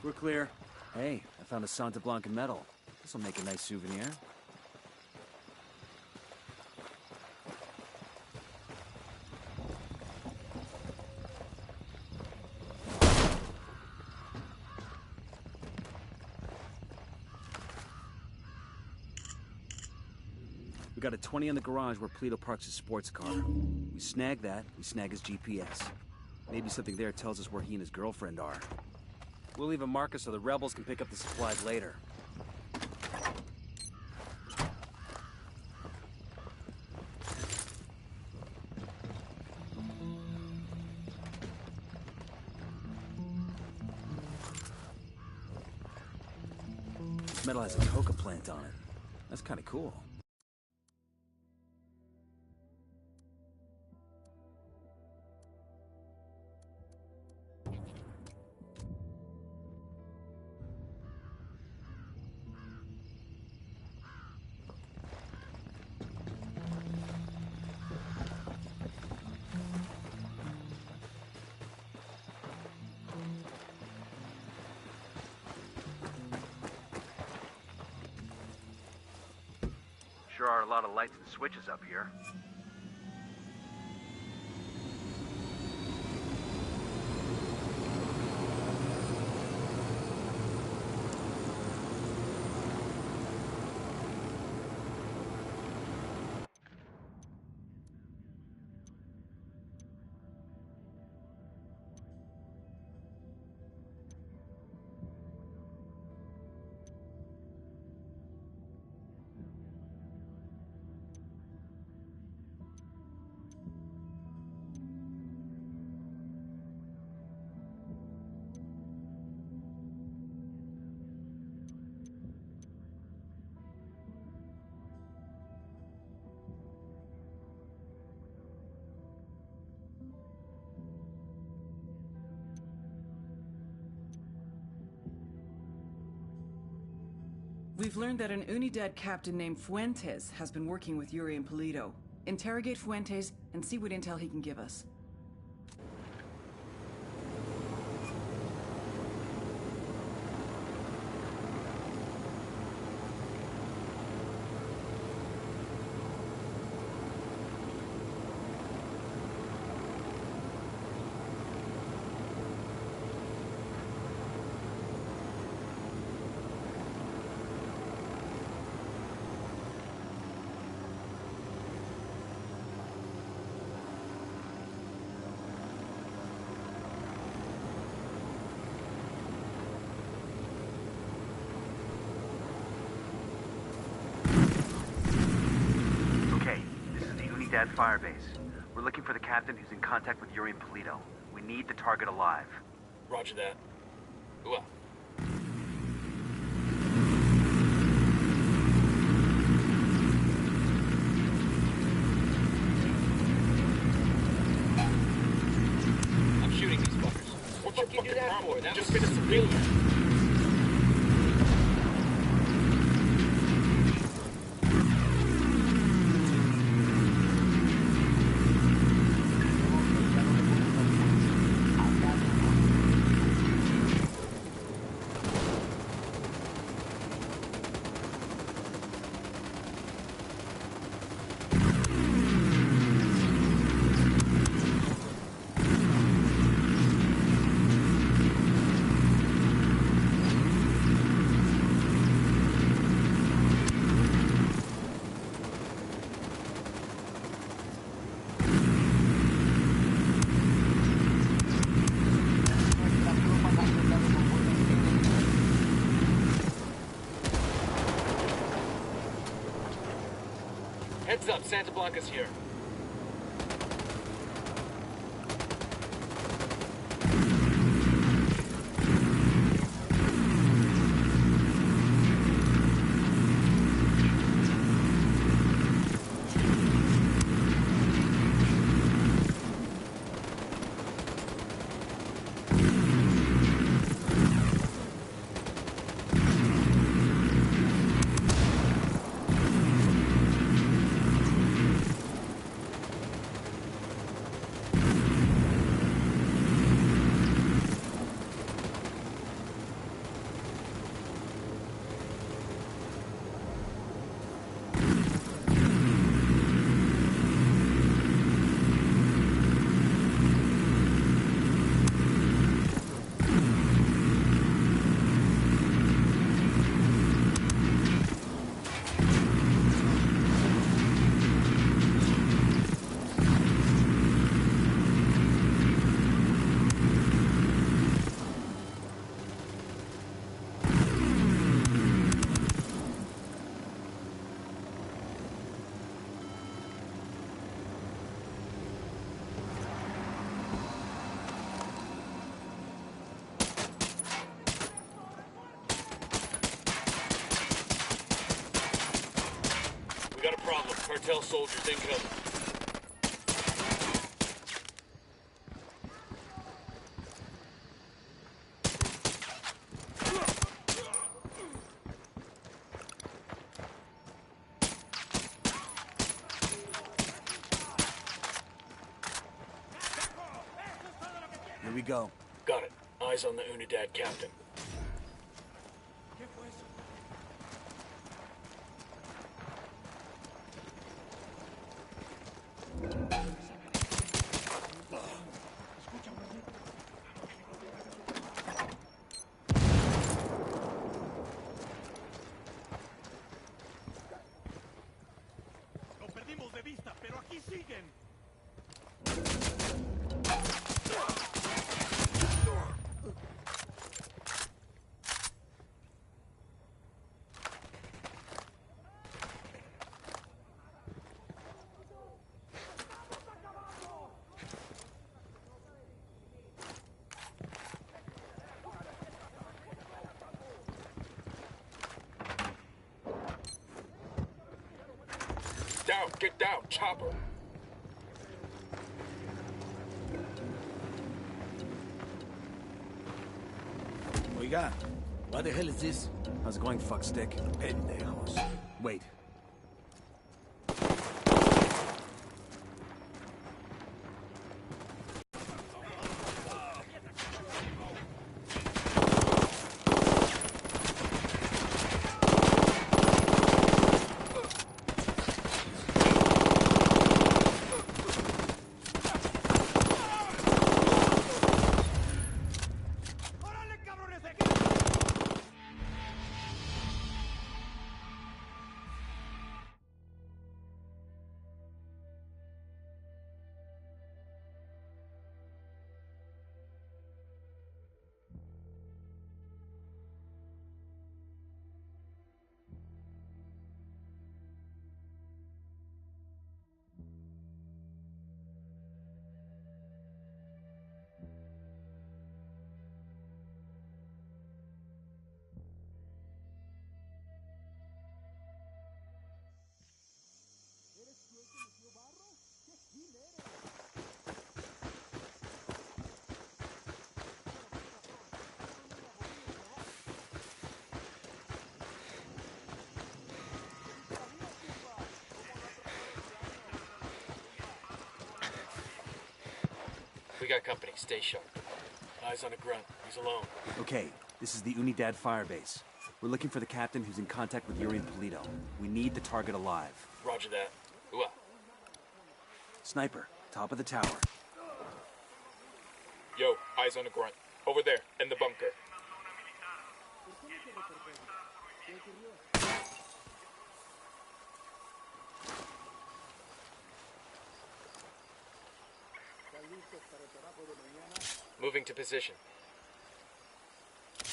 We're clear. Hey, I found a Santa Blanca medal. This'll make a nice souvenir. We got a 20 in the garage where Polito parks his sports car. We snag that, we snag his GPS. Maybe something there tells us where he and his girlfriend are. We'll leave a marker so the rebels can pick up the supplies later. This metal has a coca plant on it. That's kind of cool. Sure are a lot of lights and switches up here. We've learned that an Unidad captain named Fuentes has been working with Yuri and Polito. Interrogate Fuentes and see what intel he can give us. Unidad firebase. We're looking for the captain who's in contact with Yuri and Polito. We need the target alive. Roger that. Ooh. I'm shooting these fuckers. What's your fucking problem? That just been a civilian. Heads up, Santa Blanca's here. Cartel soldiers incoming. Here we go. Got it. Eyes on the Unidad captain. Lo perdimos de vista, pero aquí siguen. Down, get down, chopper. Oiga, what the hell is this? How's it going, fuckstick? Pendejos. Wait. We got company. Stay sharp. Eyes on a grunt. He's alone. Okay, this is the Unidad firebase. We're looking for the captain who's in contact with Yuri and Polito. We need the target alive. Roger that. Ooh-ah. Sniper, top of the tower. Yo, eyes on a grunt. Over there, in the bunker. Moving to position.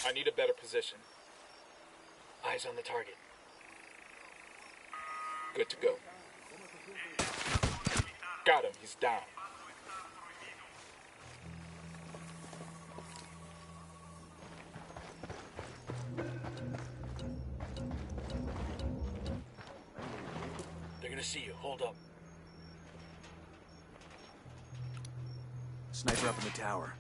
I need a better position. Eyes on the target. Good to go. Got him. He's down. They're gonna see you. Hold up. Sniper up in the tower.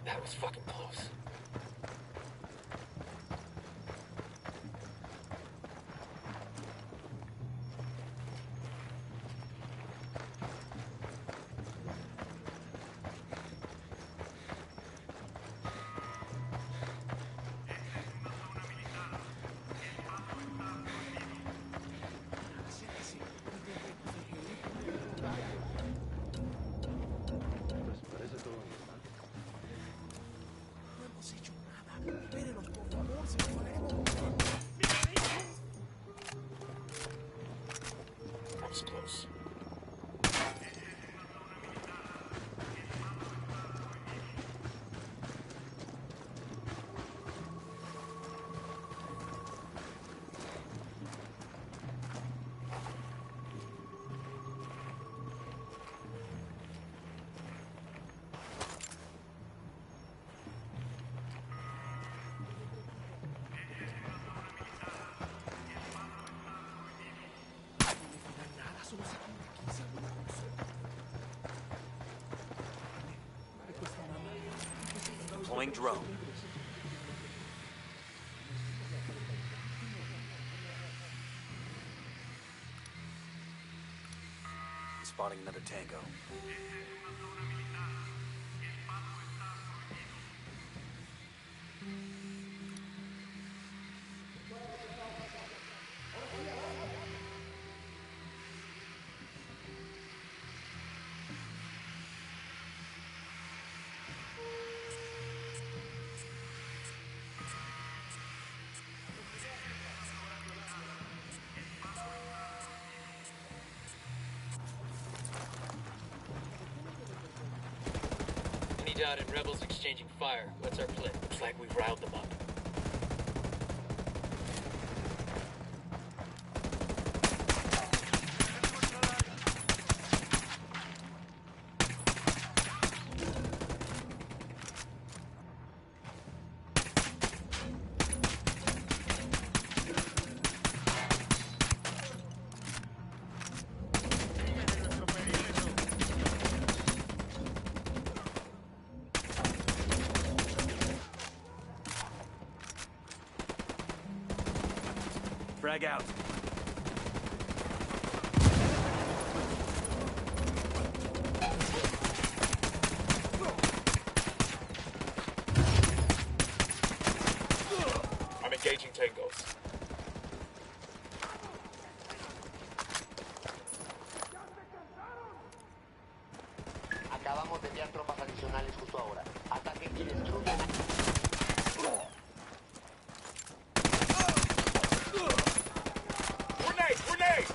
That was fucking close. That was close. Deploying drone. Spotting another tango. Unidad and rebels exchanging fire. What's our play? Looks like we've riled them up. Frag out. I'm engaging tangos. Acabamos de enviar tropas adicionales justo ahora. Ataquen y destruyan. Grenade! Grenade!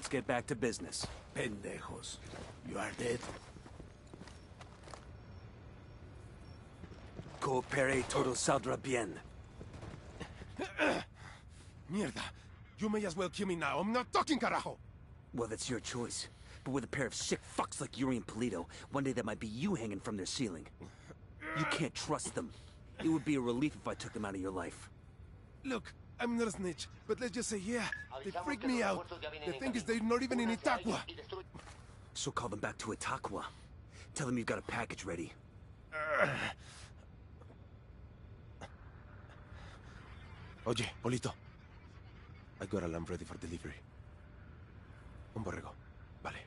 Let's get back to business. Pendejos. You are dead. Coopere todo saldrá bien. Mierda. You may as well kill me now. I'm not talking, carajo! Well, that's your choice. But with a pair of sick fucks like Yuri and Polito, one day that might be you hanging from their ceiling. You can't trust them. It would be a relief if I took them out of your life. Look, I'm not a snitch, but let's just say, yeah, they freaked me out. The thing is, they're not even in Itaqua. So call them back to Itaqua. Tell them you've got a package ready. Oye, Polito. I got a lamb ready for delivery. Un borrego. Vale.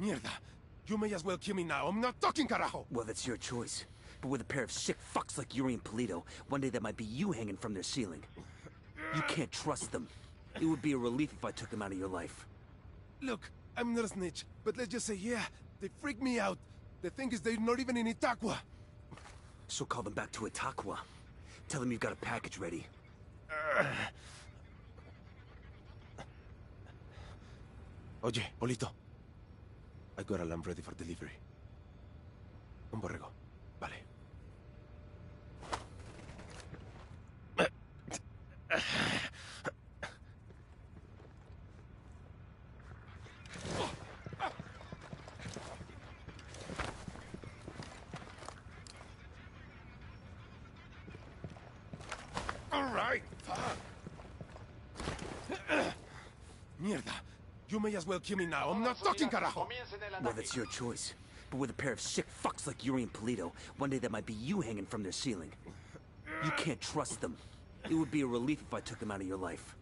Mierda. You may as well kill me now. I'm not talking, carajo! Well, that's your choice. But with a pair of sick fucks like Yuri and Polito, one day that might be you hanging from their ceiling. You can't trust them. It would be a relief if I took them out of your life. Look, I'm not a snitch, but let's just say, yeah, they freaked me out. The thing is, they're not even in Itaqua. So call them back to Itaqua. Tell them you've got a package ready. Oye, Polito. I got a lamb ready for delivery. Un borrego. Vale. All right, fuck. Mierda. You may as well kill me now. I'm not talking, carajo. Well, that's your choice. But with a pair of sick fucks like Yuri and Polito, one day that might be you hanging from their ceiling. You can't trust them. It would be a relief if I took them out of your life.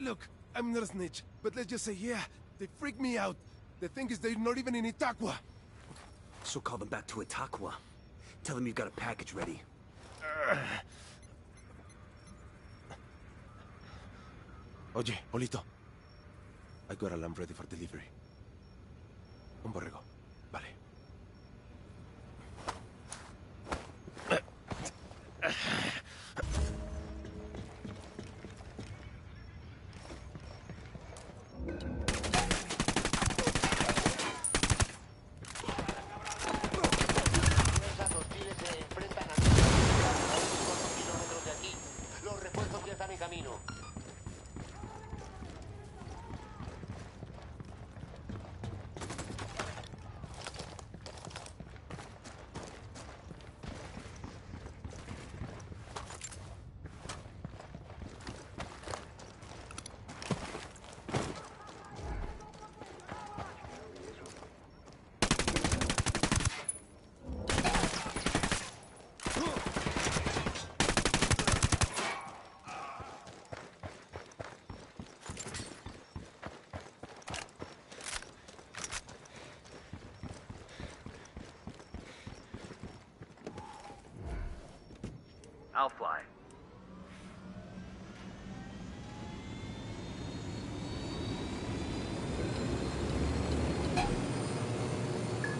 Look, I'm not a snitch, but let's just say, yeah, they freak me out. The thing is, they're not even in Itaqua. So call them back to Itaqua. Tell them you've got a package ready. Oye, Polito. I got a lamb ready for delivery. Un borrego. Vale. Fuerzas hostiles se enfrentan a unos kilómetros de aquí. Los refuerzos ya están en camino. I'll fly.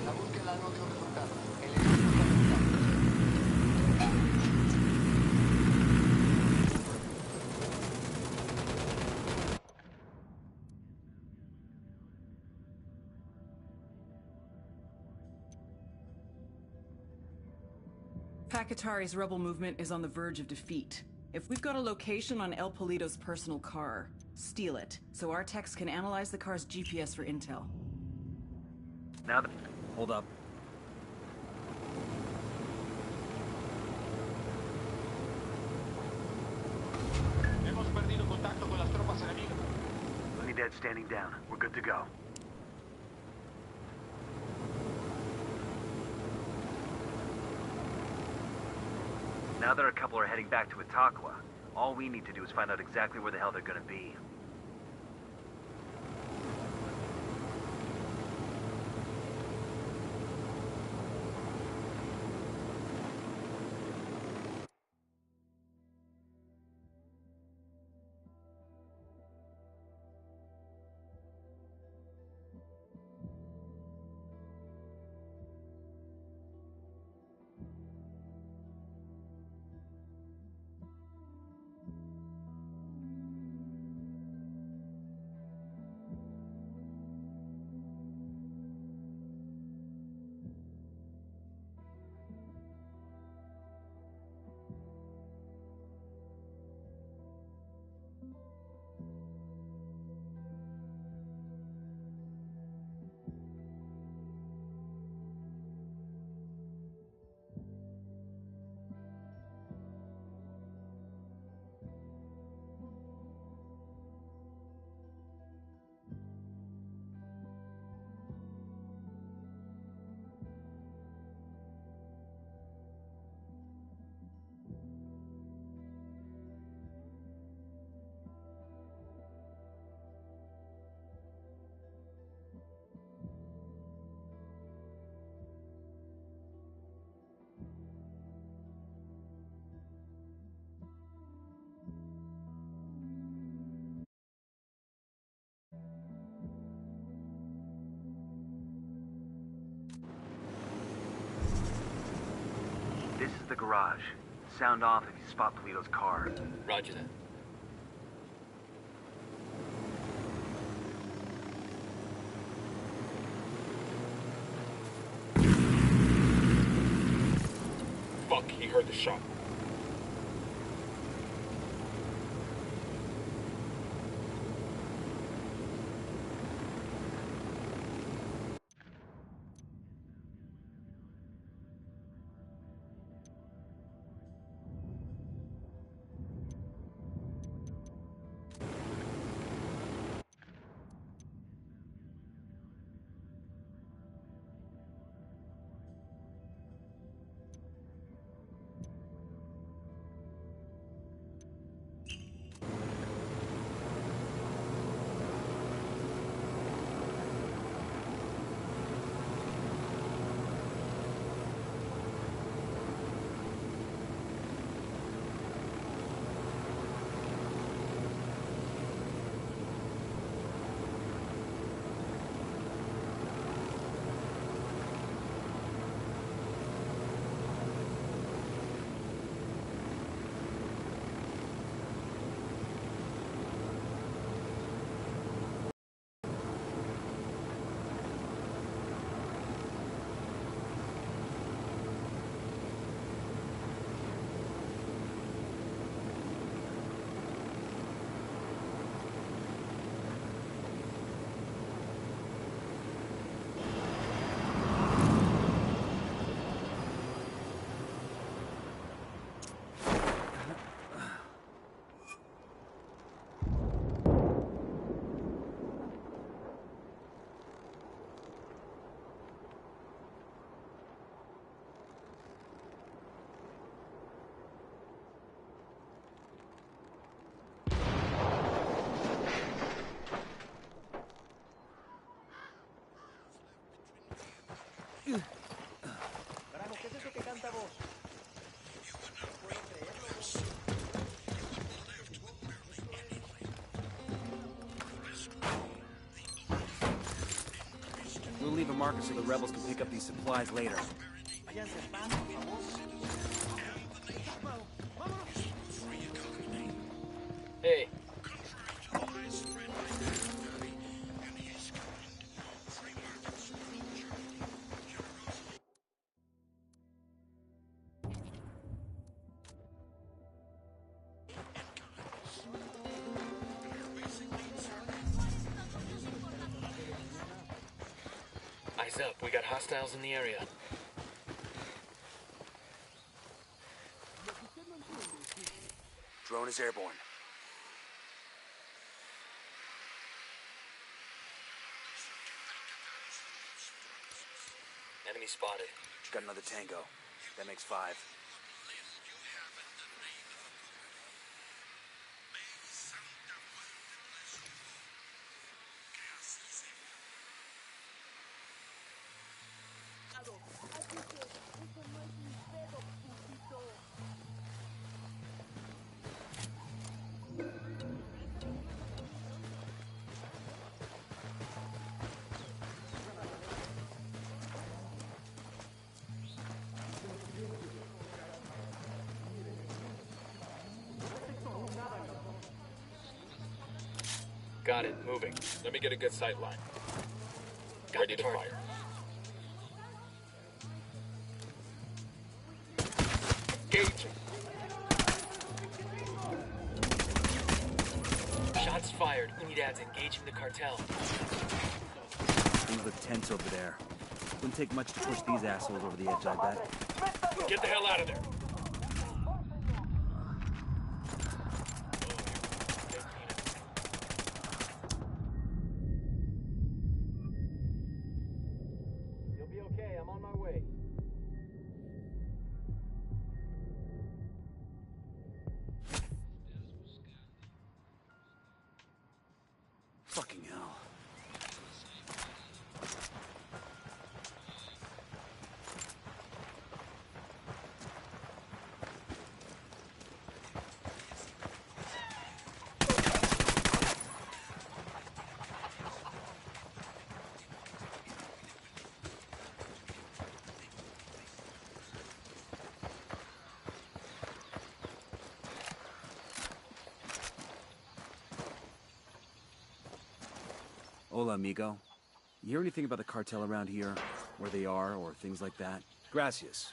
La búsqueda no dio resultados. El enemigo está Pakatari's rebel movement is on the verge of defeat. If we've got a location on El Polito's personal car, steal it, so our techs can analyze the car's GPS for intel. Now that... Hold up. Hemos perdido contacto con las tropas enemigas. Unidad standing down. We're good to go. Now that a couple are heading back to Itaqua, all we need to do is find out exactly where the hell they're gonna be. This is the garage. Sound off if you spot Polito's car. Roger that. Fuck, he heard the shot. markers so the rebels can pick up these supplies later. Hey. Eyes up, we got hostiles in the area. Drone is airborne. Enemy spotted. Got another tango. That makes 5. Got it, moving. Let me get a good sight line. Ready to fire. Engaging. Shots fired. Unidad's engaging the cartel. Things look tense over there. Wouldn't take much to push these assholes over the edge, I bet. Get the hell out of there. You'll be okay. I'm on my way. Fucking hell. Hola, amigo. You hear anything about the cartel around here? Where they are, or things like that? Gracias.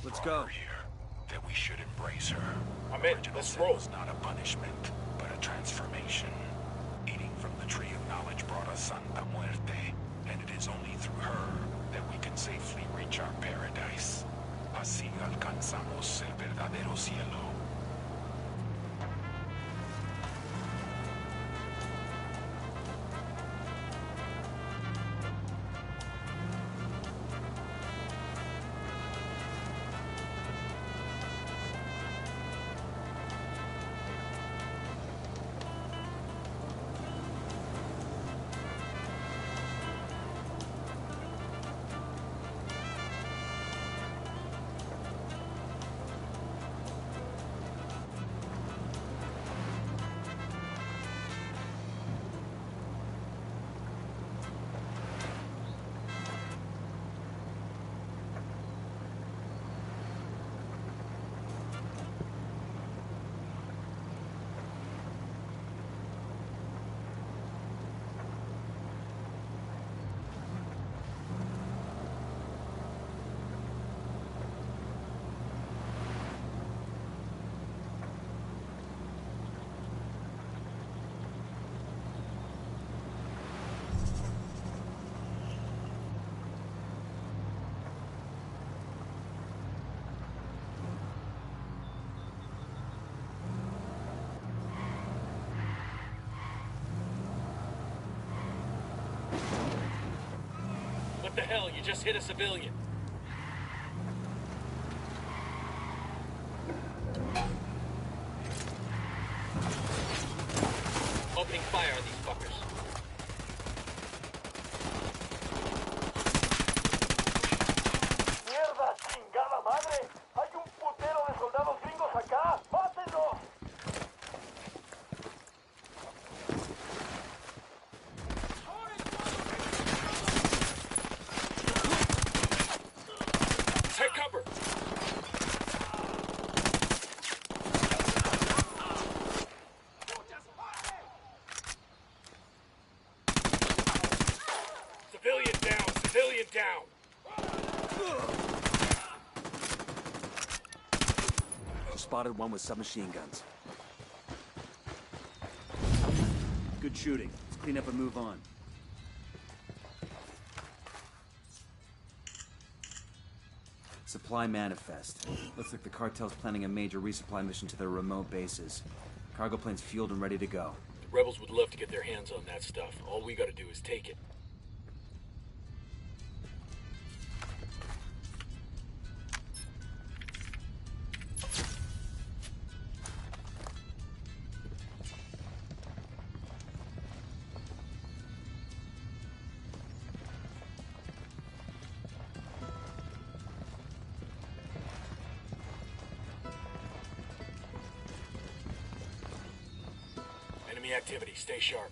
Let's go. Here, that we should embrace her. I'm in. Let's roll. Was not a punishment, but a transformation. Eating from the tree of knowledge brought us Santa Muerte, and it is only through her that we can safely reach our paradise. Así alcanzamos el verdadero cielo. What the hell? You just hit a civilian. Opening fire on these fuckers. ¡Mierda, chingada madre! ¡Hay un putero de soldados gringos acá! ¡Mátenlos! Take cover! Civilian down! Civilian down! Spotted one with submachine guns. Good shooting. Let's clean up and move on. Supply manifest. Looks like the cartel's planning a major resupply mission to their remote bases. Cargo planes fueled and ready to go. The rebels would love to get their hands on that stuff. All we gotta do is take it. Enemy activity. Stay sharp.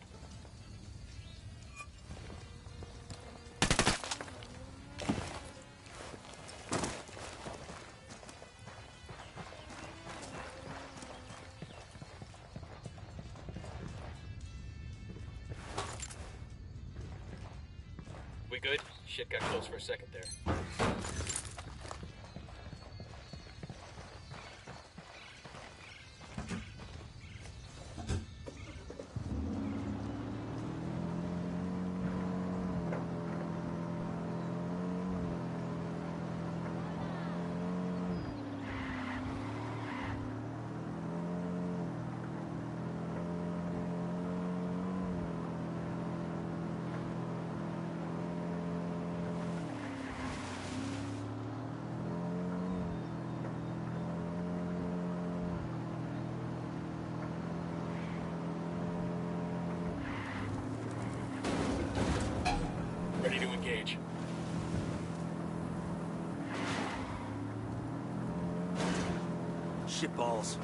We good? Shit got close for a second there. Ready to engage. Shitballs.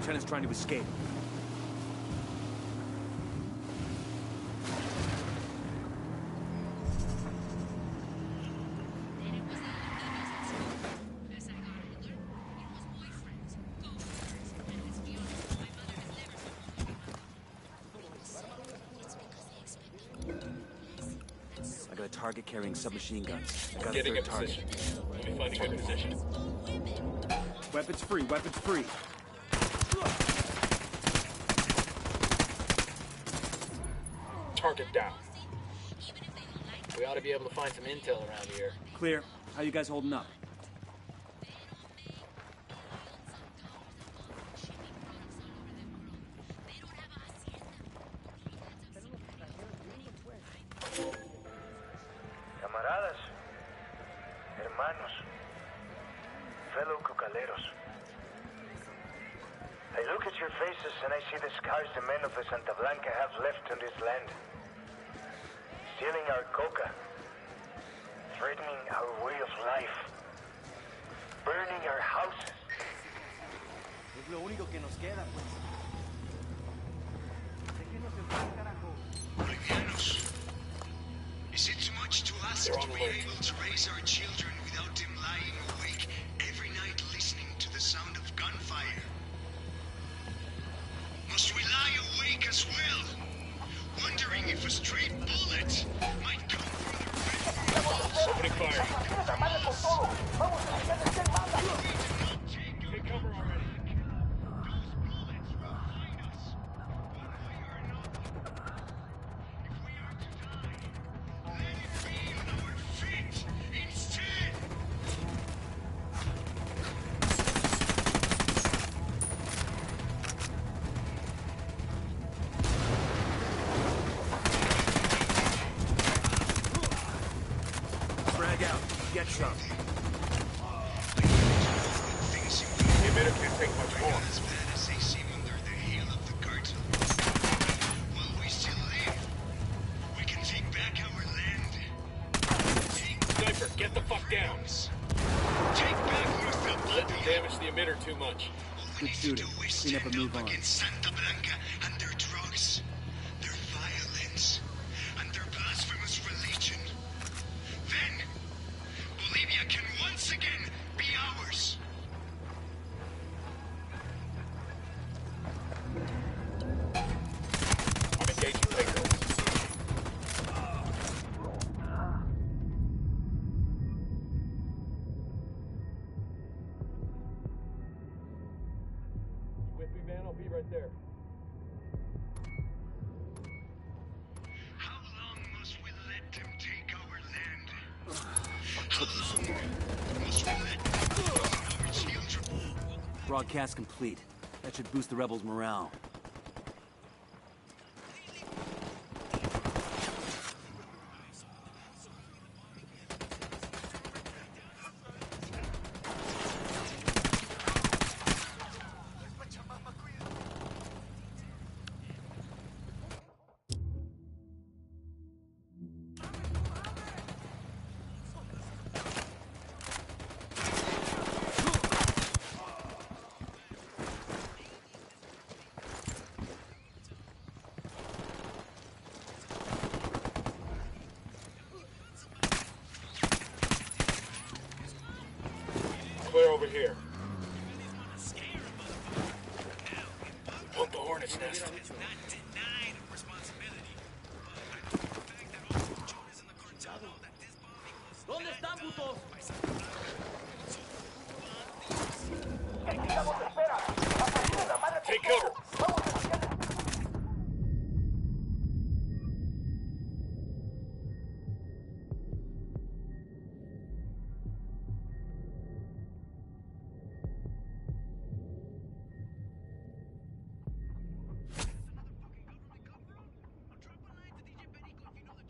lieutenant's trying to escape. I got a target carrying submachine guns. I got a third target. Let me find a good position. Weapons free, weapons free. Target down. We ought to be able to find some intel around here. Clear. How you guys holding up? Camaradas, hermanos, fellow cucaleros. I look at your faces and I see the scars the men of the Santa Blanca have left on this land. Stealing our coca, threatening our way of life, burning our houses. Es lo único que nos queda, pues. Déjenos en paz, carajo. Bolivianos, is it too much to ask to be able to raise our children without them lying awake every night listening to the sound of gunfire? Must we lie awake as well, wondering if a stray bullet might come from the red? Opening fire. Take cover already. Those bullets will find us, one way or another. If we are to die, let it be on our feet instead. Frag out. Get some. The emitter can't take much more. As bad as they seem under the heel of the cartel. While we still live, we can take back our land. Sniper, get the fuck down. Take back Nuestra Let them Patria. damage the emitter too much. Good shooting. Clean up and move on. Against Santa Blanca and their drugs, their violence, and their blasphemous religion. Then, Bolivia can once again be ours. I'm engaging payloads. You with me, man? I'll be right there. How long must we let them take our land? Must we let them lose our children? Broadcast complete. That should boost the rebels' morale. Clear over here. Put the hornet's nest. ¿Dónde están, putos? Take cover.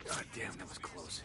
God damn, that was close.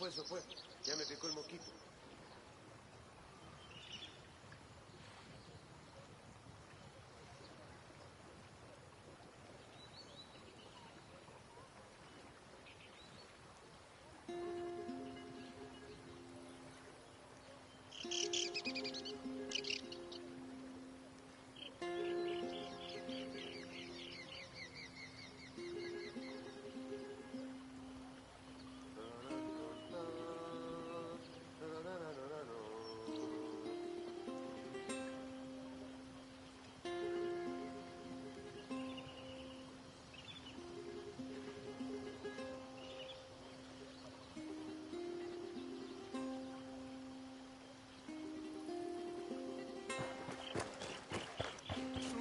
se fue. Ya me picó el mosquito.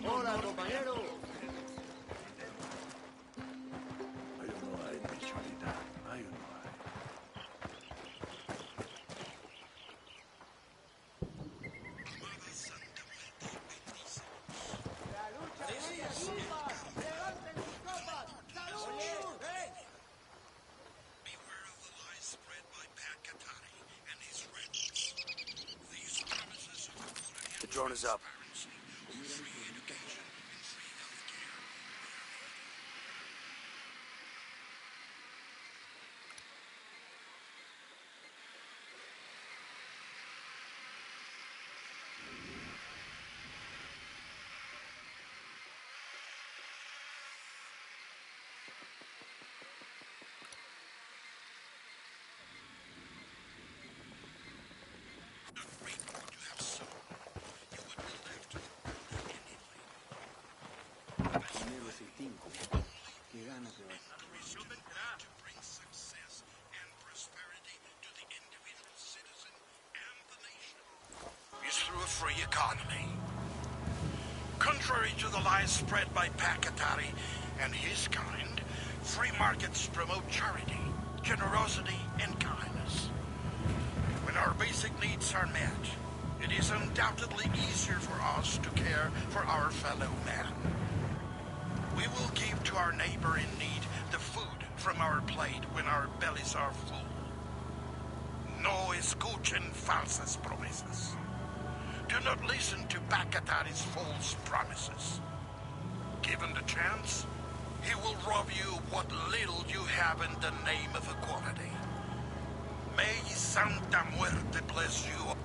Hola, compañero. Hay uno ahí, mi cholita. Hay uno ahí. ¡Levanten sus copas! ¡Salud! Beware of the lies spread by Pat Katani and his rebels. These promises of quality The drone is up. free education and free healthcare. Dinero es el tinco. Qué gana que vas. To bring success and prosperity to the individual citizen and the nation. Is through a free economy. Contrary to the lies spread by Pakatari and his kind, free markets promote charity, generosity, and kindness. When our basic needs are met, it is undoubtedly easier for us to care for our fellow man. We will give to our neighbor in need the food from our plate when our bellies are full. No escuchen falsas promesas. Do not listen to Bakatari's false promises. Given the chance, he will rob you what little you have in the name of equality. May Santa Muerte bless you.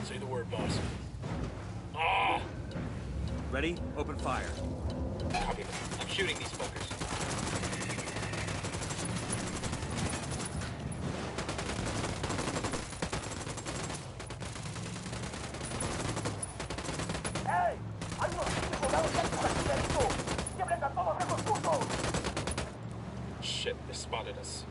Say the word, boss. Ah! Ready? Open fire. Copy. I'm shooting these fuckers. ¡Ey! ¡Hay unos pinches soldados yankees aquí dentro! ¡Llévense a todos esos putos! Shit, they spotted us.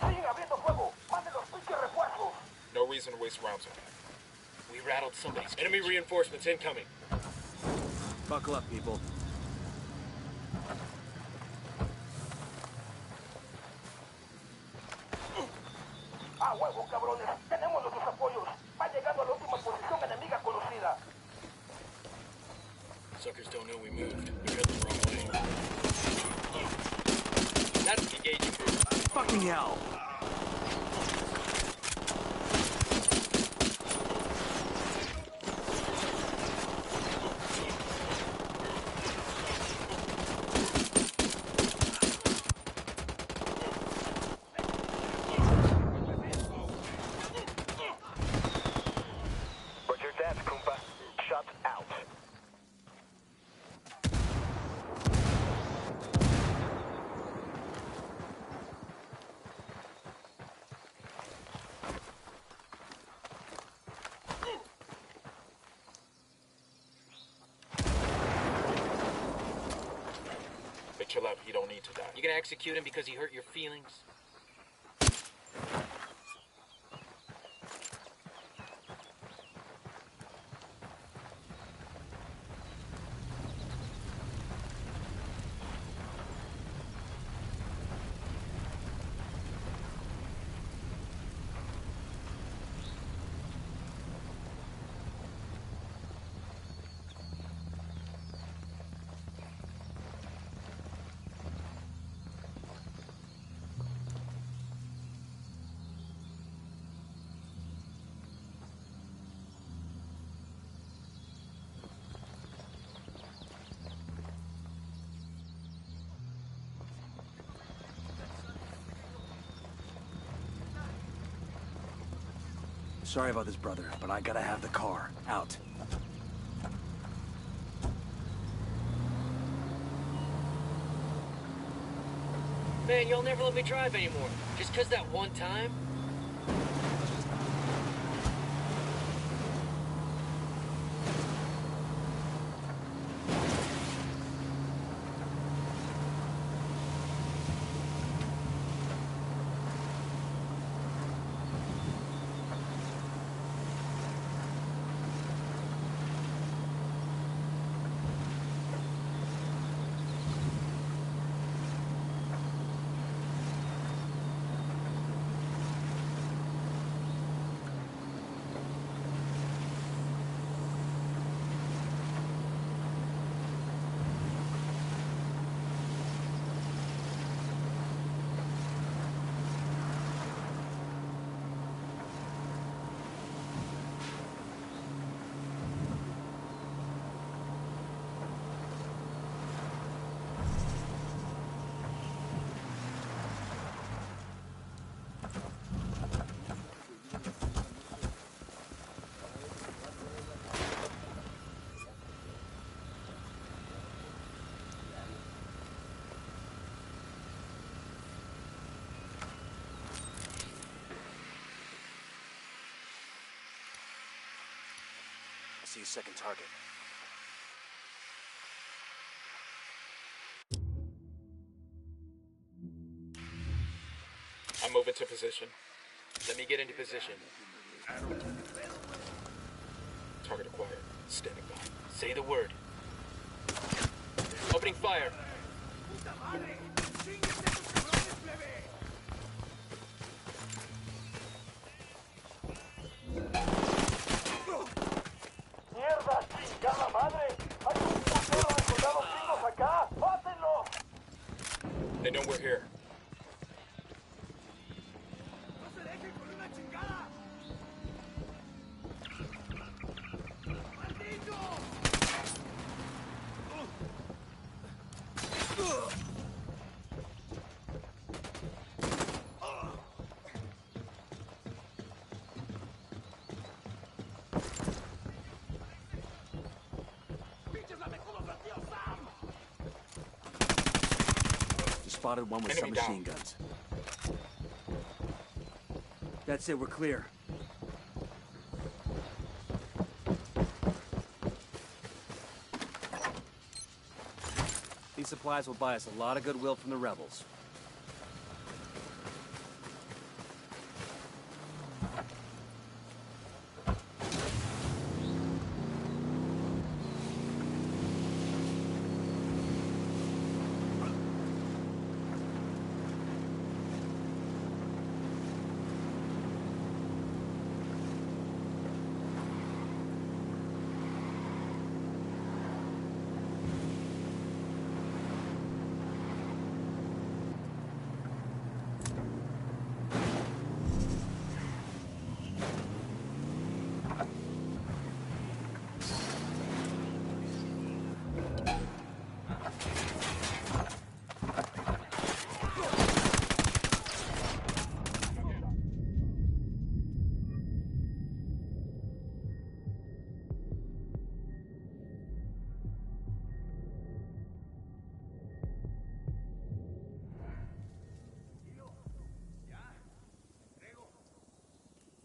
¡Siguen abriendo fuego! ¡Manden los pinches refuerzos! No reason to waste rounds on that. We rattled somebody's enemy reinforcements incoming. Buckle up, people. ¡Ah, huevo, cabrones! ¡Tenemos nuestros apoyos! ¡Va llegando a la última posición enemiga conocida! Suckers don't know we moved. They're heading the wrong way. That's engaging. Fucking hell! Roger that, Kumpa. Shut out. chill out. He don't need to die. You gonna execute him because he hurt your feelings? Sorry about this, brother, but I gotta have the car. Out. Man, y'all never let me drive anymore. Just 'cause that one time? I see a second target. I'm moving to position. Let me get into position. Target acquired. Standing by. Say the word. Opening fire. ¡Mierda, chingada madre! ¡Hay un putero de soldados gringos acá! ¡Mátenlos! They know we're here. ¡No se dejen con una chingada! ¡Maldito! Spotted one with Enemy submachine down. guns. That's it, we're clear. These supplies will buy us a lot of goodwill from the rebels.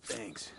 Thanks.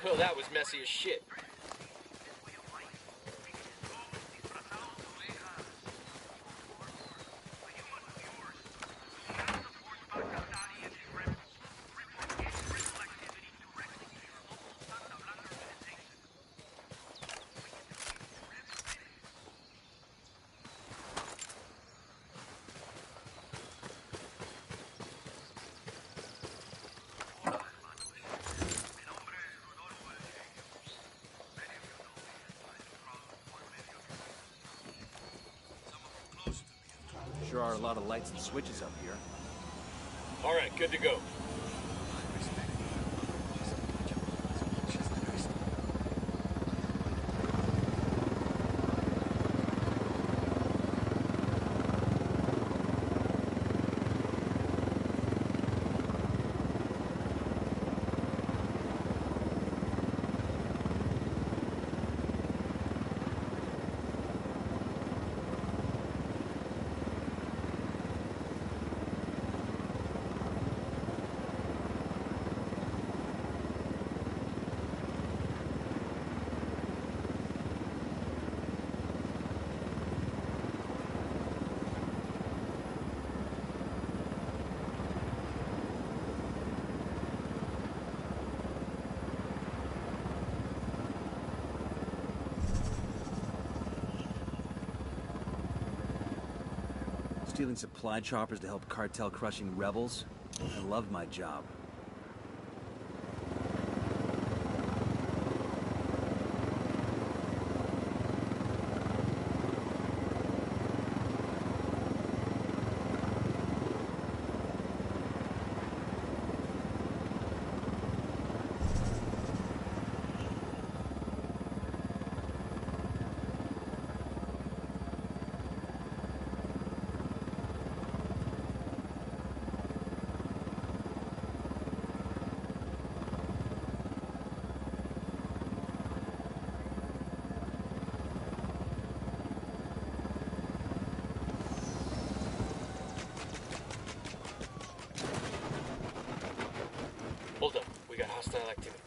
Well, that was messy as shit. Sure are a lot of lights and switches up here. All right, good to go. Stealing supply choppers to help cartel crushing rebels? I love my job. Hold up, we got hostile activity.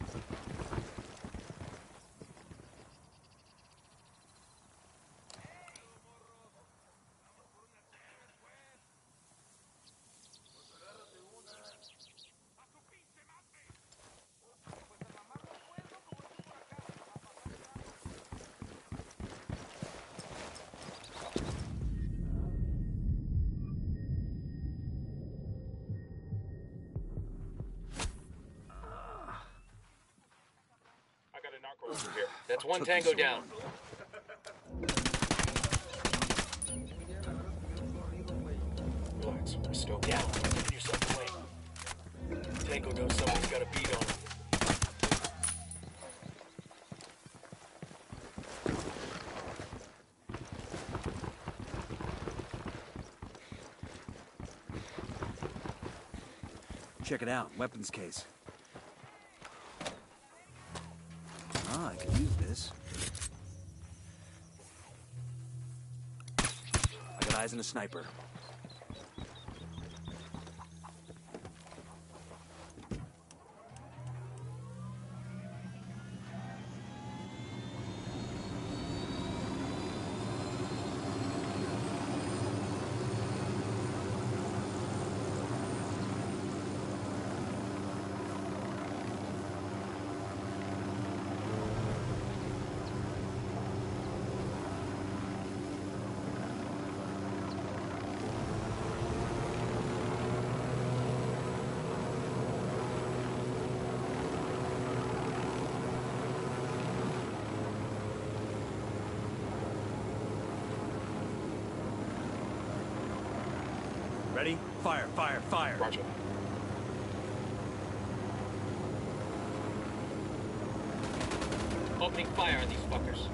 Over here. That's one tango down. Relax, we're still Down. Give yourself away. Tango knows somebody's got a beat on him. Check it out, weapons case. Ah, I can use this. I got eyes on a sniper. Ready? Fire, fire, fire. Roger. Opening fire on these fuckers.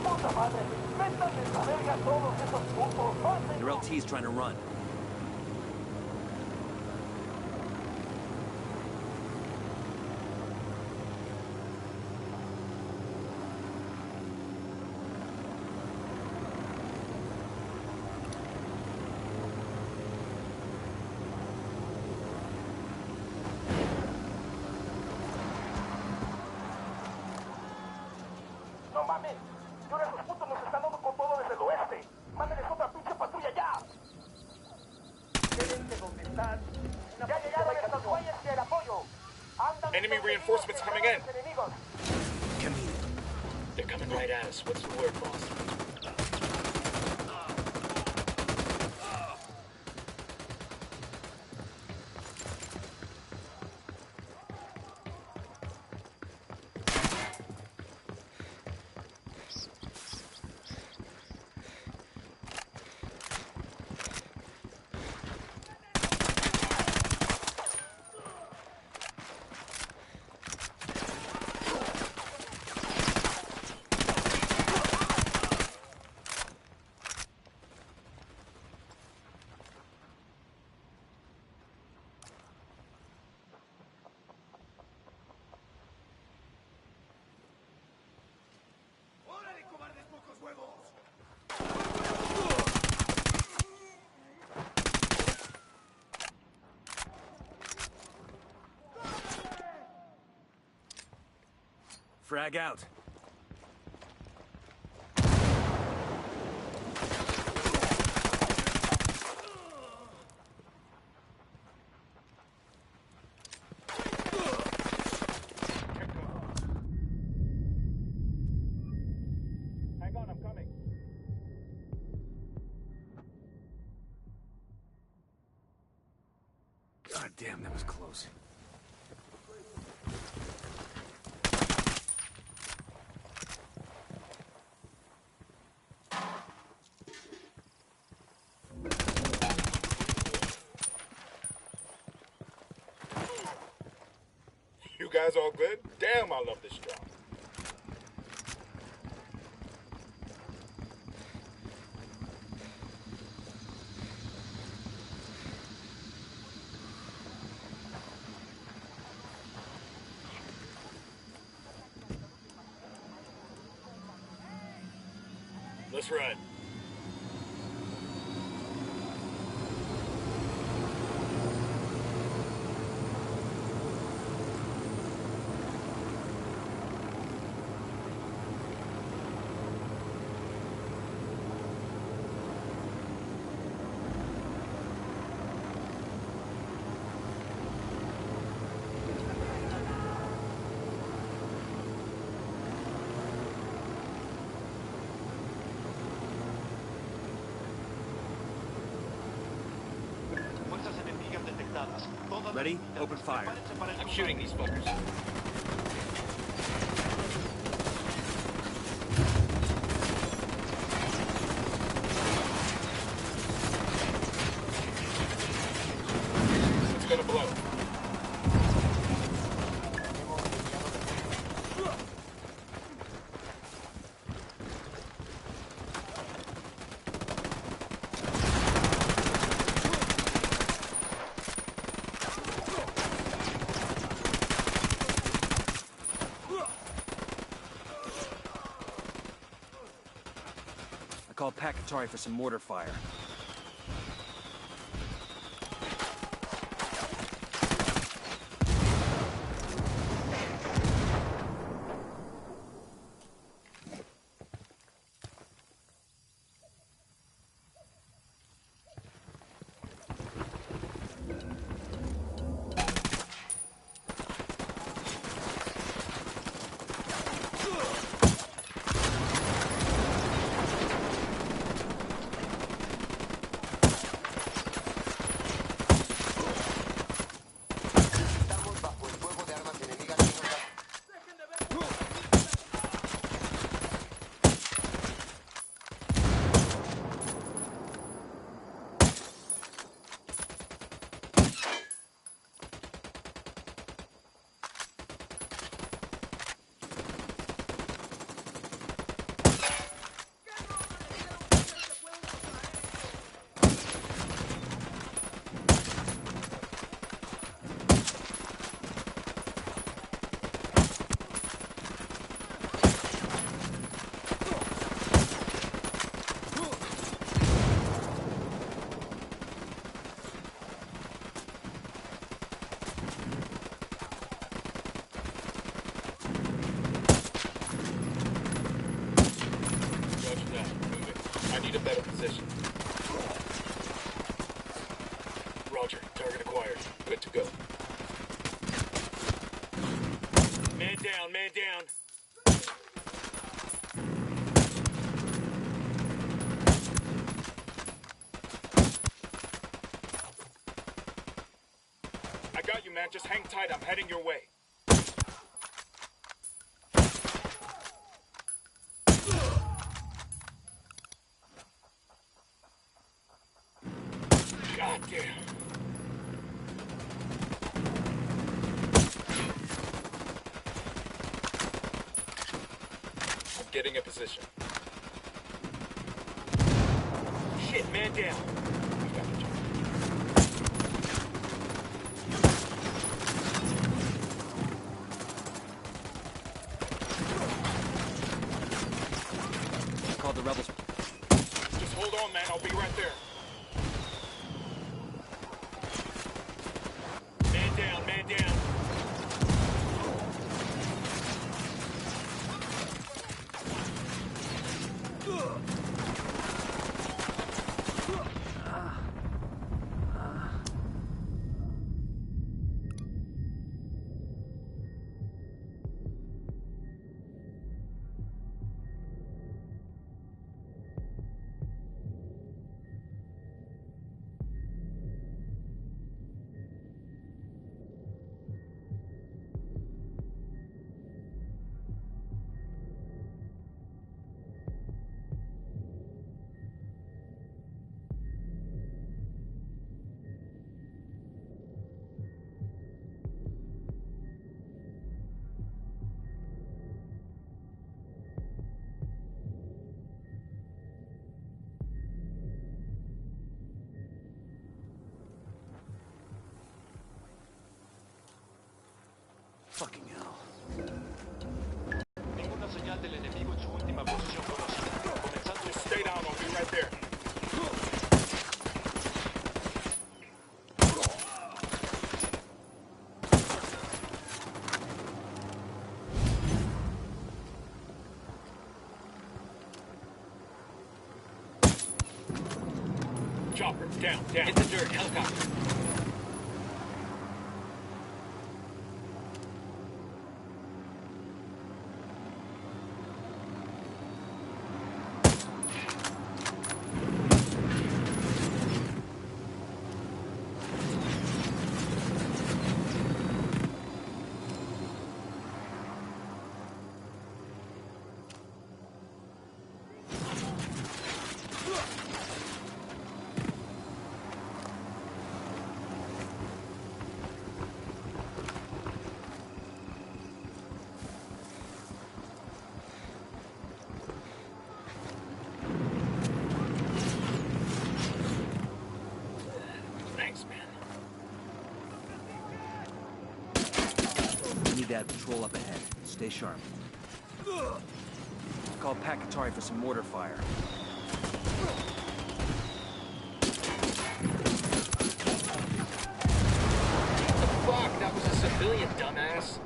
¡Puta madre! ¡Métanles a verga a todos esos putos! Their LT's trying to run. No mames. Y ahora esos putos nos están dando con todo desde el oeste. Mándenles otra pinche patrulla ya. Quédense donde están. Ya llegaron estos güeyes y el apoyo. Andan Enemy reinforcements coming in. enemigos. They're coming right at us. What's the word, boss? ¡Órale, cobardes pocos huevos! Frag out. Hang on, I'm coming. God damn, that was close. You guys all good? Damn, I love this job. Let's ride. Fuerzas enemigas detectadas. Todas Ready? Open fire. I'm shooting these fuckers. It's gonna blow. I called Pakatari for some mortar fire. Roger. Target acquired. Good to go. Man down, man down. I got you, man. Just hang tight. I'm heading your way. God damn. I'm getting a position. Shit, man down. We've got the job. Call the rebels. Just hold on, man. I'll be right there. Man down, man down. Fucking hell. Ninguna señal del enemigo en su última posición conocida. Comenzando. Just stay down. I'll be right there. Chopper, down, down. Hit the dirt, helicopter. Thanks, man. We need to add patrol up ahead. Stay sharp. Call Pakatari for some mortar fire. Fuck, that was a civilian, dumbass.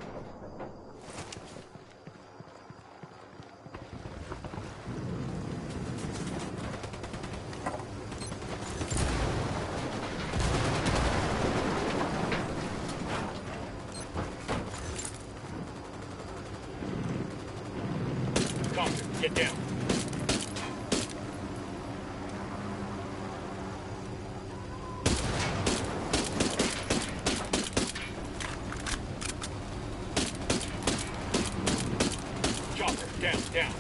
Copter, get down. Chopper, down, down.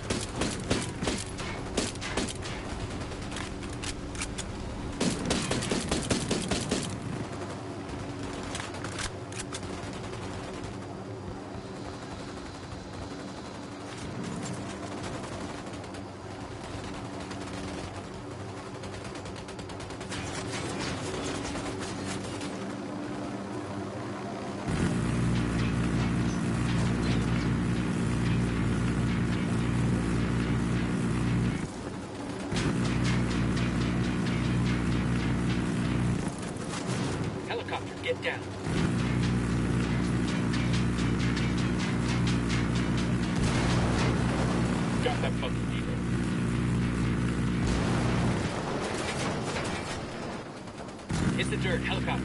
Helicopter, get down. Got that fucking deal. Hit the dirt. Helicopter.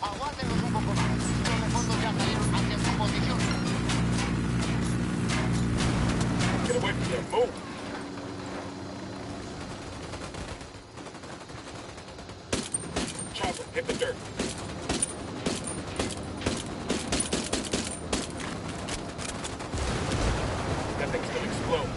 Aguántenos un poco más. Los de fondo ya salieron hacia su posición. Get away from there. Move. Chopper, hit the dirt. That thing's gonna explode.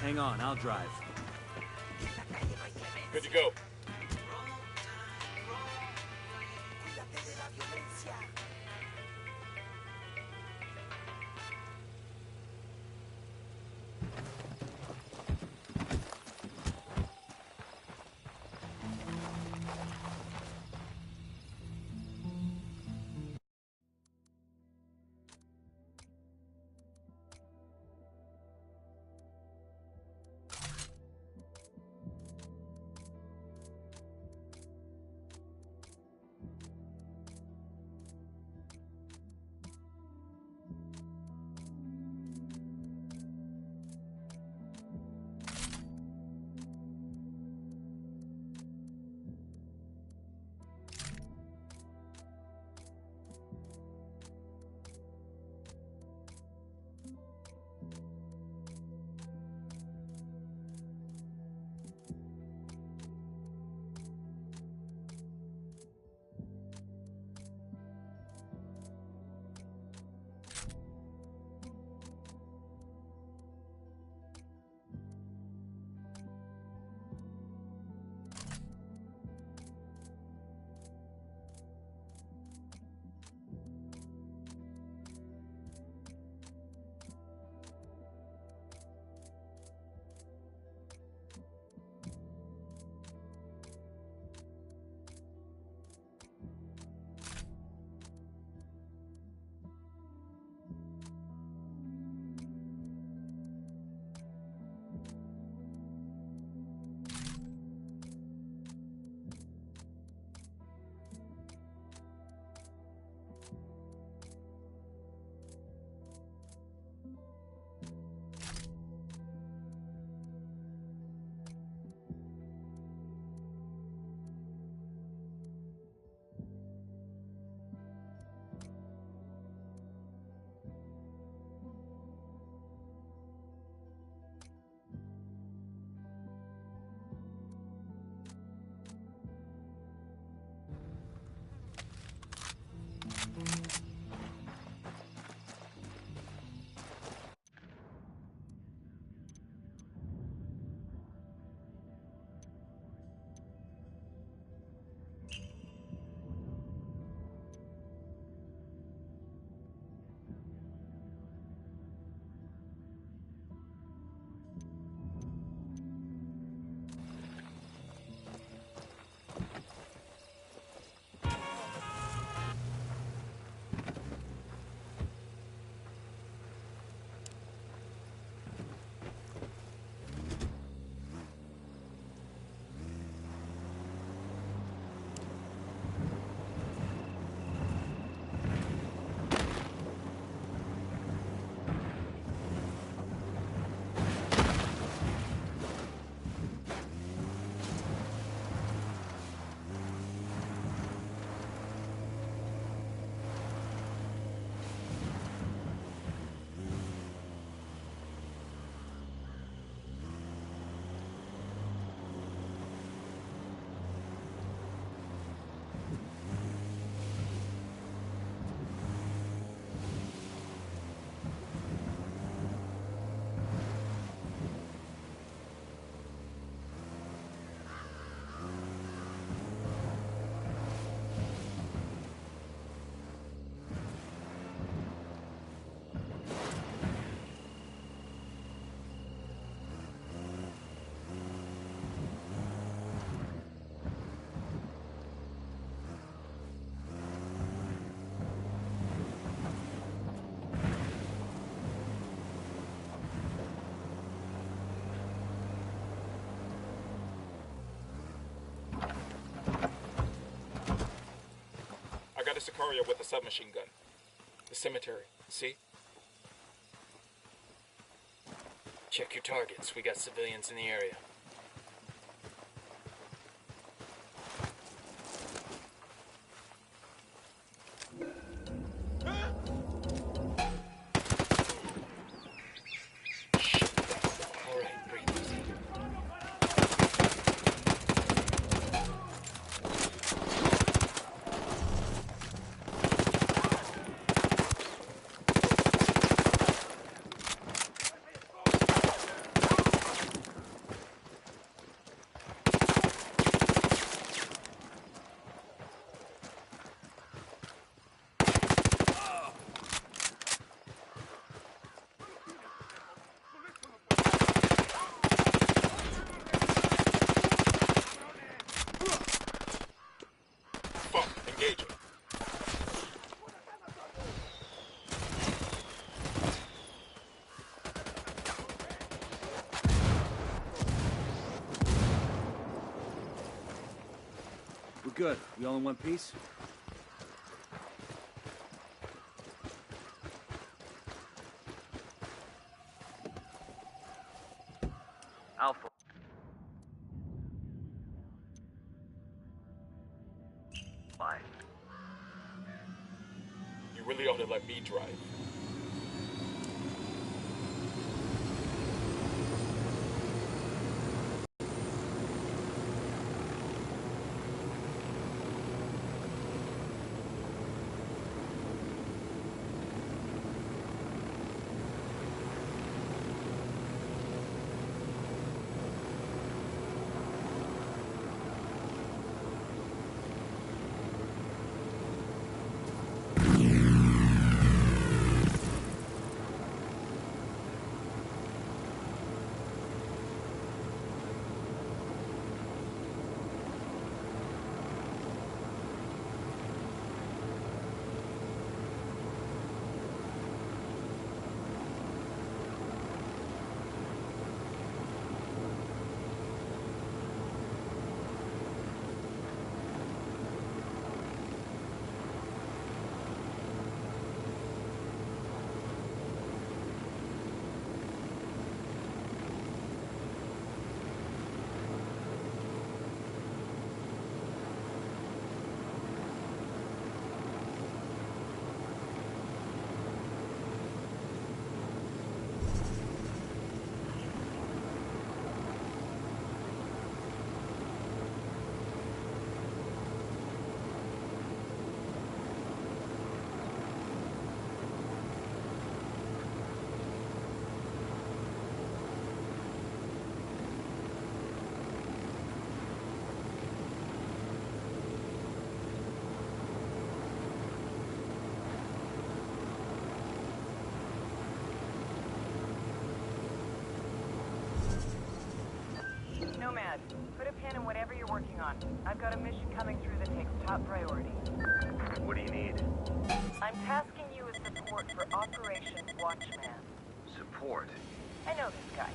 Hang on, I'll drive. Good to go. Sicario with a submachine gun. The cemetery, see? Check your targets. We got civilians in the area. Good. We all in one piece? Alpha. Bye. You really ought to let me drive. Nomad, put a pin in whatever you're working on. I've got a mission coming through that takes top priority. What do you need? I'm tasking you with support for Operation Watchman. Support? I know this guy.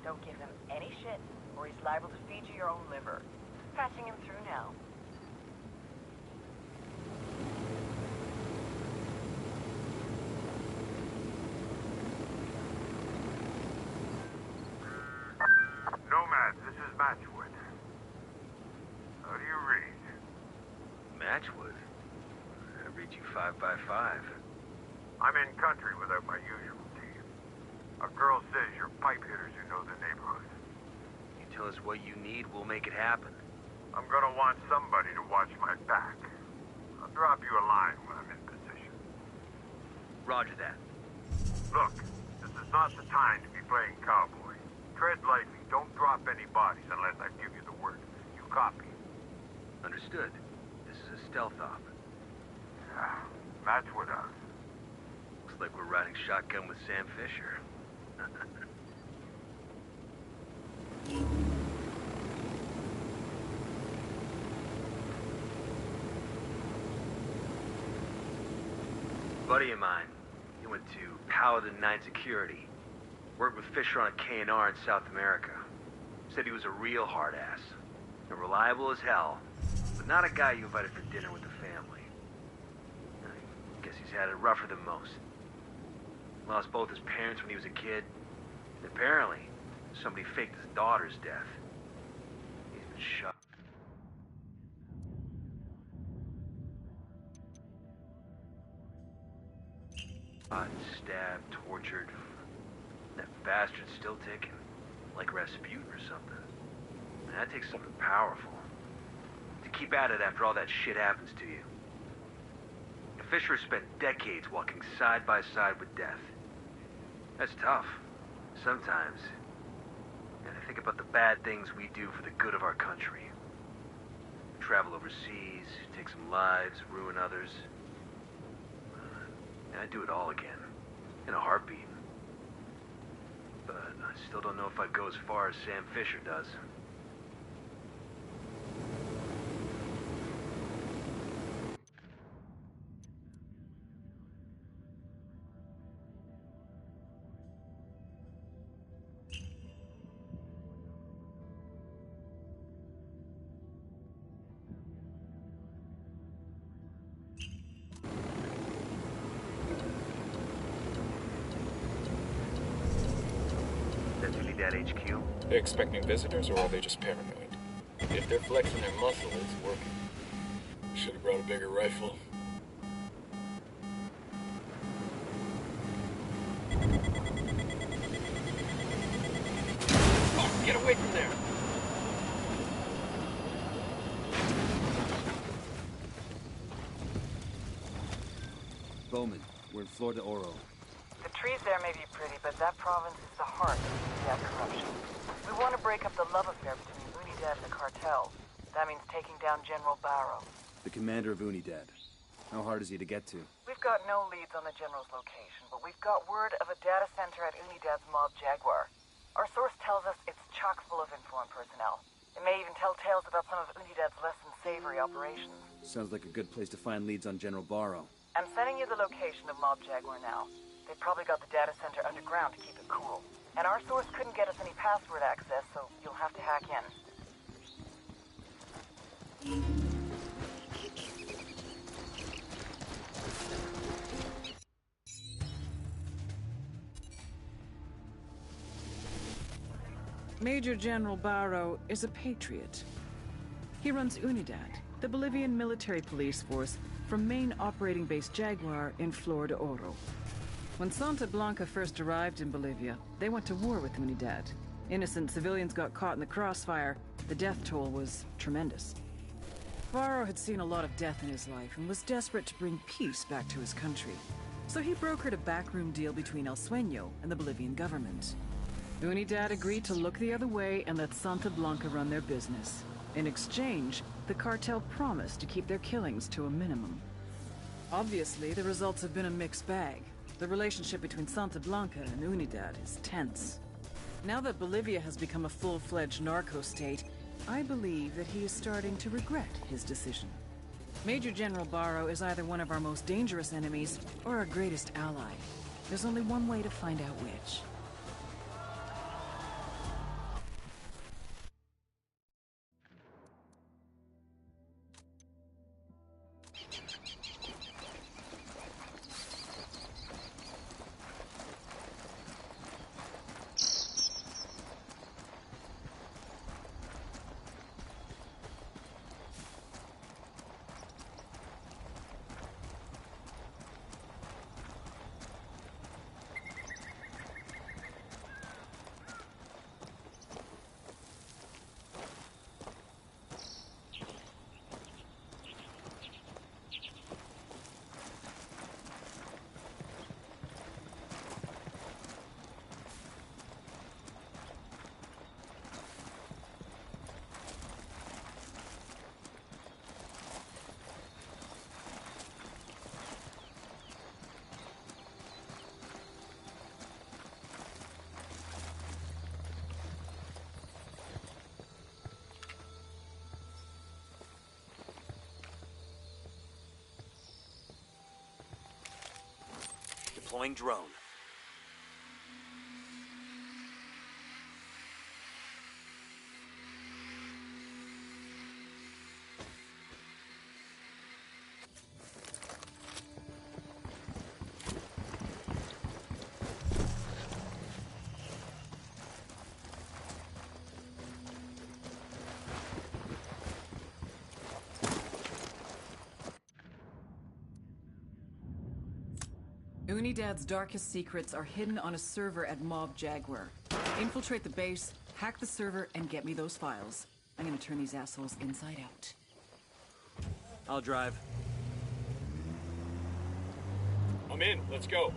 Don't give him any shit, or he's liable to feed you your own liver. Patching him through now. Nomad, this is Matchwood. How do you read? Matchwood? I read you 5 by 5. I'm in country without my usual team. A girl says you're pipe hitters who know the neighborhood. You tell us what you need, we'll make it happen. I'm gonna want somebody to watch my back. I'll drop you a line when I'm in position. Roger that. Look, this is not the time to be playing cowboy. Tread lightly. Don't drop any bodies unless I give you the word. You copy? Understood. This is a stealth op. Matchwood out. Looks like we're riding shotgun with Sam Fisher. Buddy of mine, he went to Paladin 9 Security. Worked with Fisher on a K&R in South America. Said he was a real hard-ass. And reliable as hell, but not a guy you invited for dinner with the family. He's had it rougher than most. Lost both his parents when he was a kid. And apparently, somebody faked his daughter's death. He's been shot. Stabbed, tortured. That bastard's still ticking. Like Rasputin or something. And that takes something powerful. To keep at it after all that shit happens to you. Fisher spent decades walking side by side with death. That's tough. Sometimes. And I think about the bad things we do for the good of our country. Travel overseas, take some lives, ruin others. And I'd do it all again. In a heartbeat. But I still don't know if I'd go as far as Sam Fisher does. At HQ? They expecting visitors, or are they just paranoid? If they're flexing their muscle, it's working. Should have brought a bigger rifle. Oh, get away from there! Bowman, we're in Florida Oro. The trees there may be pretty, but that province is the heart of Unidad corruption. We want to break up the love affair between Unidad and the cartel. That means taking down General Barrow. The commander of Unidad. How hard is he to get to? We've got no leads on the general's location, but we've got word of a data center at Unidad's Mob Jaguar. Our source tells us it's chock full of info and personnel. It may even tell tales about some of Unidad's less than savory operations. Sounds like a good place to find leads on General Barrow. I'm sending you the location of Mob Jaguar now. They probably got the data center underground to keep it cool. And our source couldn't get us any password access, so you'll have to hack in. Major General Barrow is a patriot. He runs Unidad, the Bolivian military police force from main operating base Jaguar in Florida Oro. When Santa Blanca first arrived in Bolivia, they went to war with Unidad. Innocent civilians got caught in the crossfire. The death toll was tremendous. Barrow had seen a lot of death in his life and was desperate to bring peace back to his country. So he brokered a backroom deal between El Sueño and the Bolivian government. Unidad agreed to look the other way and let Santa Blanca run their business. In exchange, the cartel promised to keep their killings to a minimum. Obviously, the results have been a mixed bag. The relationship between Santa Blanca and Unidad is tense. Now that Bolivia has become a full-fledged narco state, I believe that he is starting to regret his decision. Major General Barrow is either one of our most dangerous enemies or our greatest ally. There's only one way to find out which. Deploying drone. Unidad's darkest secrets are hidden on a server at Mob Jaguar. Infiltrate the base, hack the server, and get me those files. I'm gonna turn these assholes inside out. I'll drive. I'm in. Let's go.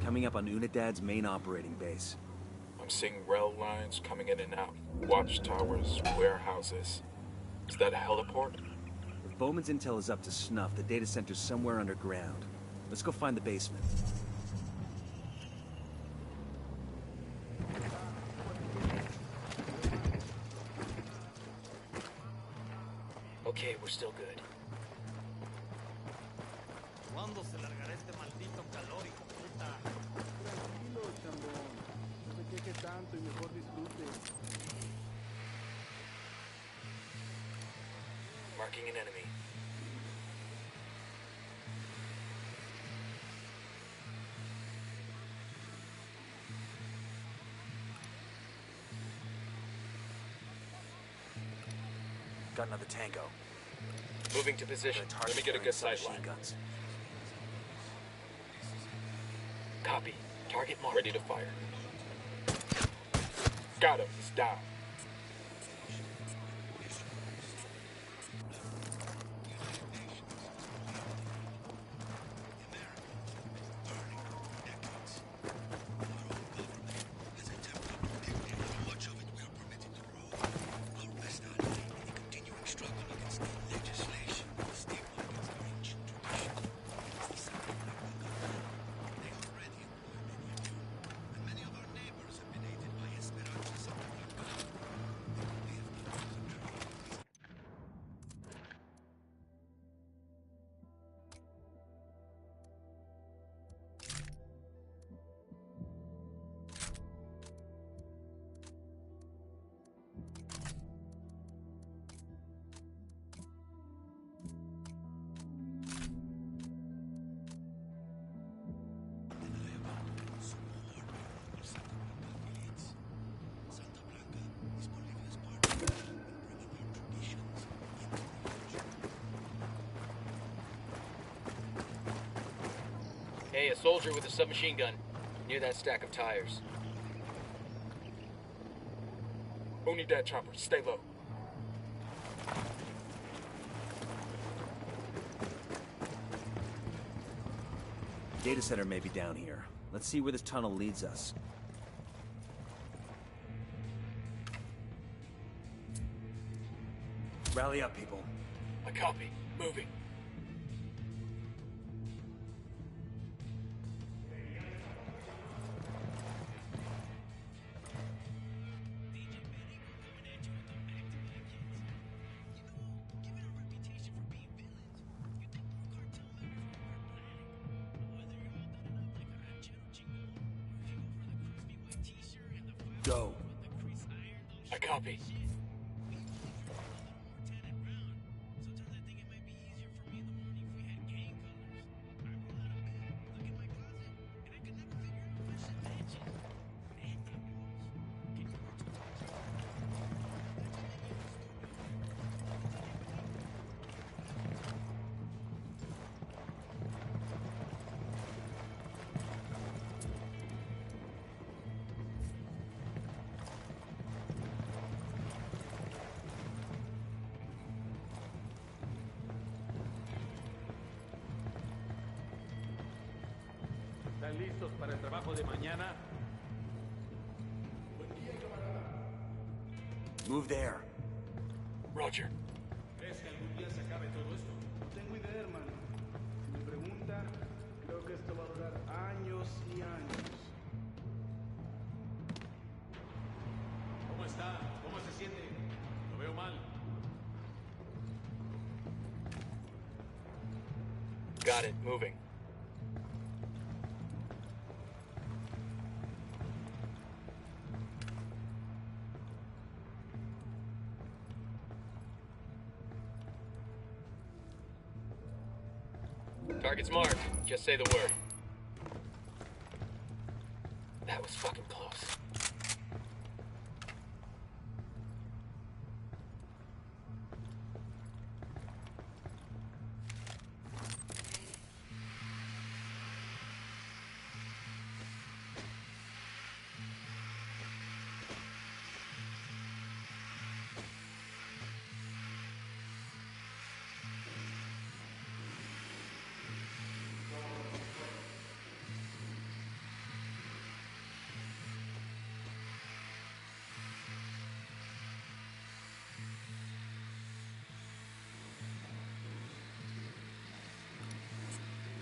Coming up on Unidad's main operating base. I'm seeing rail lines coming in and out. Watchtowers, warehouses. Is that a heliport? If Bowman's intel is up to snuff, the data center's somewhere underground. Let's go find the basement. Okay, we're still good. ¿Cuándo se largará este maldito calor, hijo de puta? Tranquilo, chambón. No se queje tanto y mejor disfrute. Marking an enemy. Got another tango. Moving to position. Let me get a good sight line. Guns. Copy. Target marked. Ready to fire. Got him. He's down. Hey, a soldier with a submachine gun. Near that stack of tires. Unidad chopper, stay low. Data center may be down here. Let's see where this tunnel leads us. Rally up, people. A copy. Moving. Go. I copy. ¿Están listos para el trabajo de mañana? Move there. Roger. ¿Crees que algún día se acabe todo esto? No tengo idea, hermano. Si me preguntan, creo que esto va a durar años y años. Got it. Moving. Target's marked. Just say the word. That was fucking close.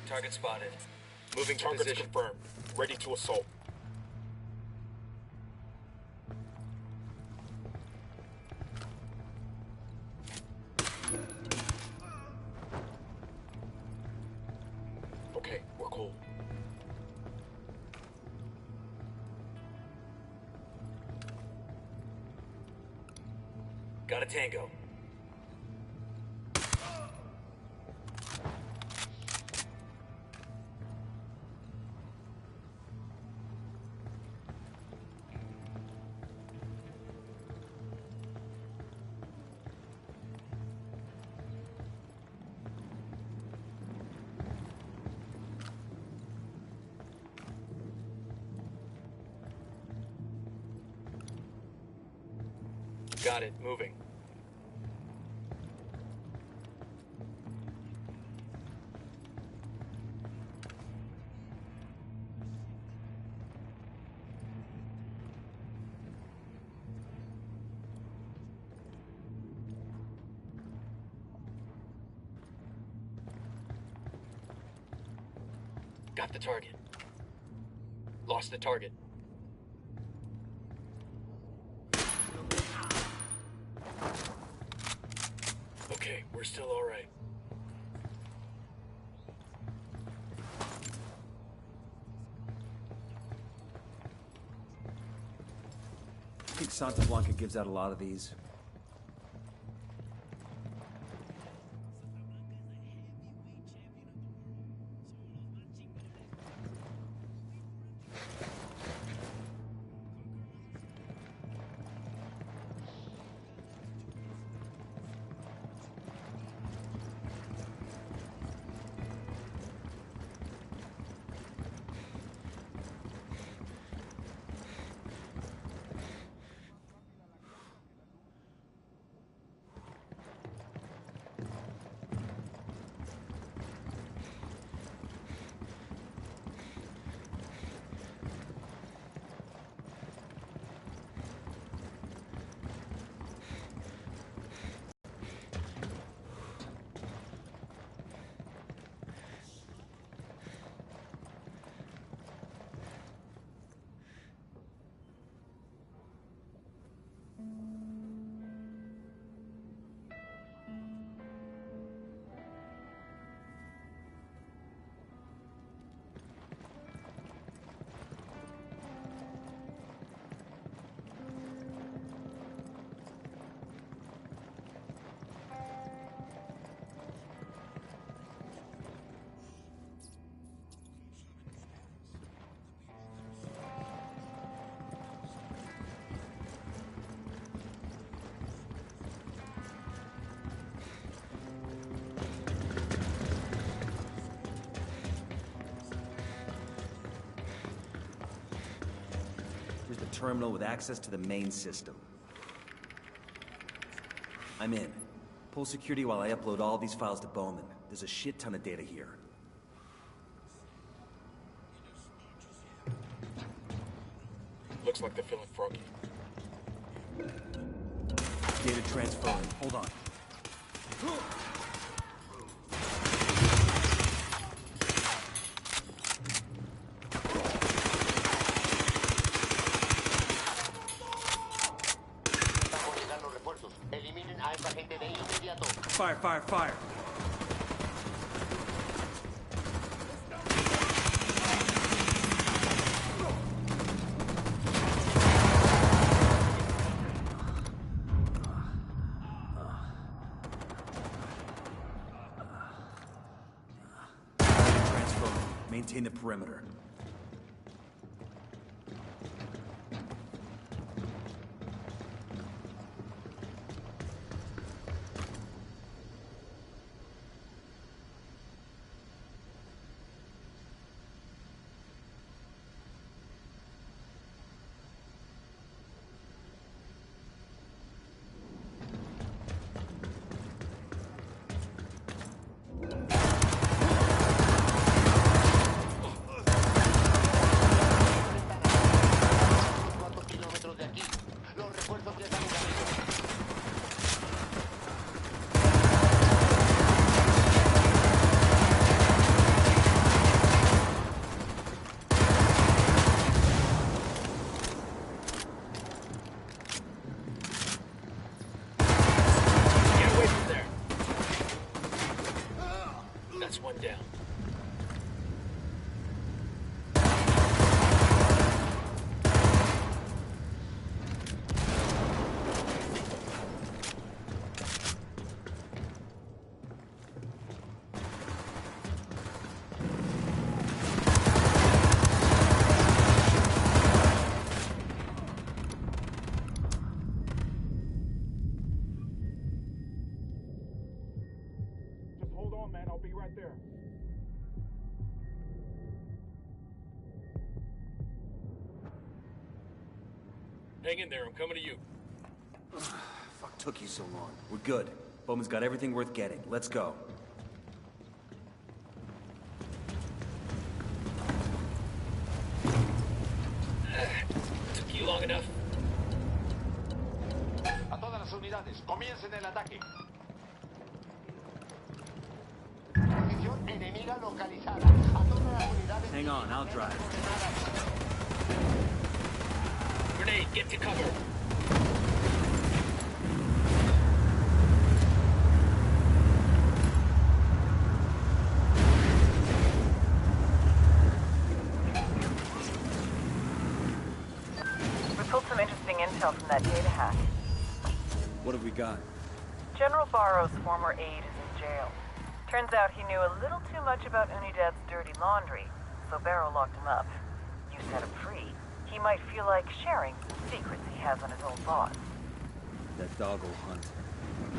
Target spotted. Moving to Target's position. confirmed. Ready to assault. Okay, we're cool. Got a tango. Got it. Moving. Got the target. Lost the target. Okay, we're still all right. I think Santa Blanca gives out a lot of these. Terminal with access to the main system. I'm in. Pull security while I upload all these files to Bowman. There's a shit ton of data here. Looks like they're feeling froggy. Data transferring. Hold on. Fire, fire, fire! the perimeter. Hang in there, I'm coming to you. Fuck took you so long. We're good. Bowman's got everything worth getting. Let's go. Took you long enough. A todas las unidades, comiencen el ataque. Posición enemiga localizada. A todas las unidades. Hang on, I'll drive. Grenade, get to cover. We pulled some interesting intel from that data hack. What have we got? General Barrow's former aide is in jail. Turns out he knew a little too much about Unidad's dirty laundry, so Barrow locked him up. You set him free. He might feel like sharing some secrets he has on his old boss. That dog will hunt.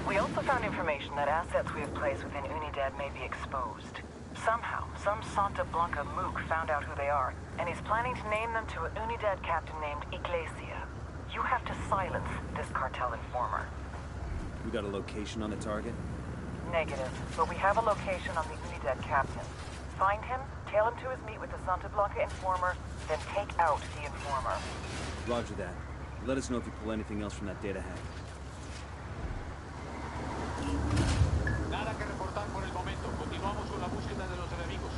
We also found information that assets we have placed within Unidad may be exposed. Somehow, some Santa Blanca mook found out who they are, and he's planning to name them to an Unidad captain named Iglesia. You have to silence this cartel informer. We got a location on the target? Negative, but we have a location on the Unidad captain. Find him, tail him to his meet with the Santa Blanca informer, then take out the informer. Roger that. Let us know if you pull anything else from that data hack. Nada que reportar por el momento. Continuamos con la búsqueda de los enemigos.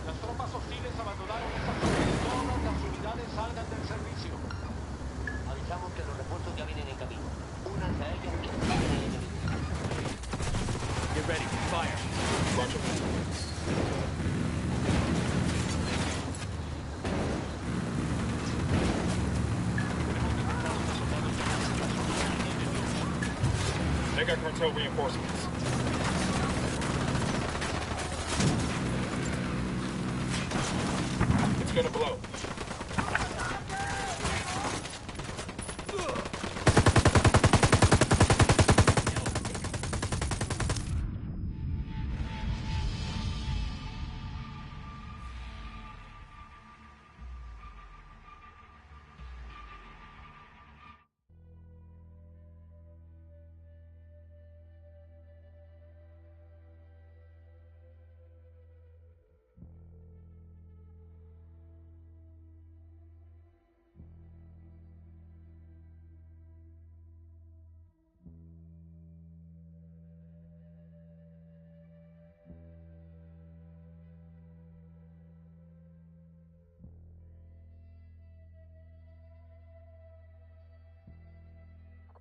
Las tropas hostiles abandonaron esta zona y todas las unidades salgan del servicio. Avisamos que los refuerzos ya vienen en camino. Únanse a ellos y ataquen al enemigo. Get ready, fire. Roger. They got cartel reinforcements. It's gonna blow.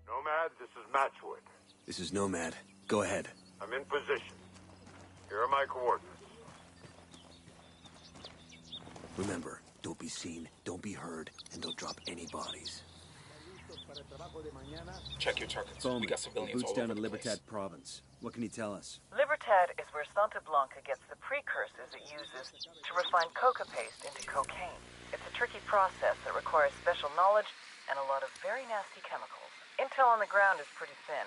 Nomad, this is Matchwood. This is Nomad. Go ahead. I'm in position. Here are my coordinates. Remember, don't be seen, don't be heard, and don't drop any bodies. Check your targets. Bowman, We got civilians boots all down over in the Libertad place. Province. What can you tell us? Libertad is where Santa Blanca gets the precursors it uses to refine coca paste into cocaine. It's a tricky process that requires special knowledge and a lot of very nasty chemicals. Intel on the ground is pretty thin.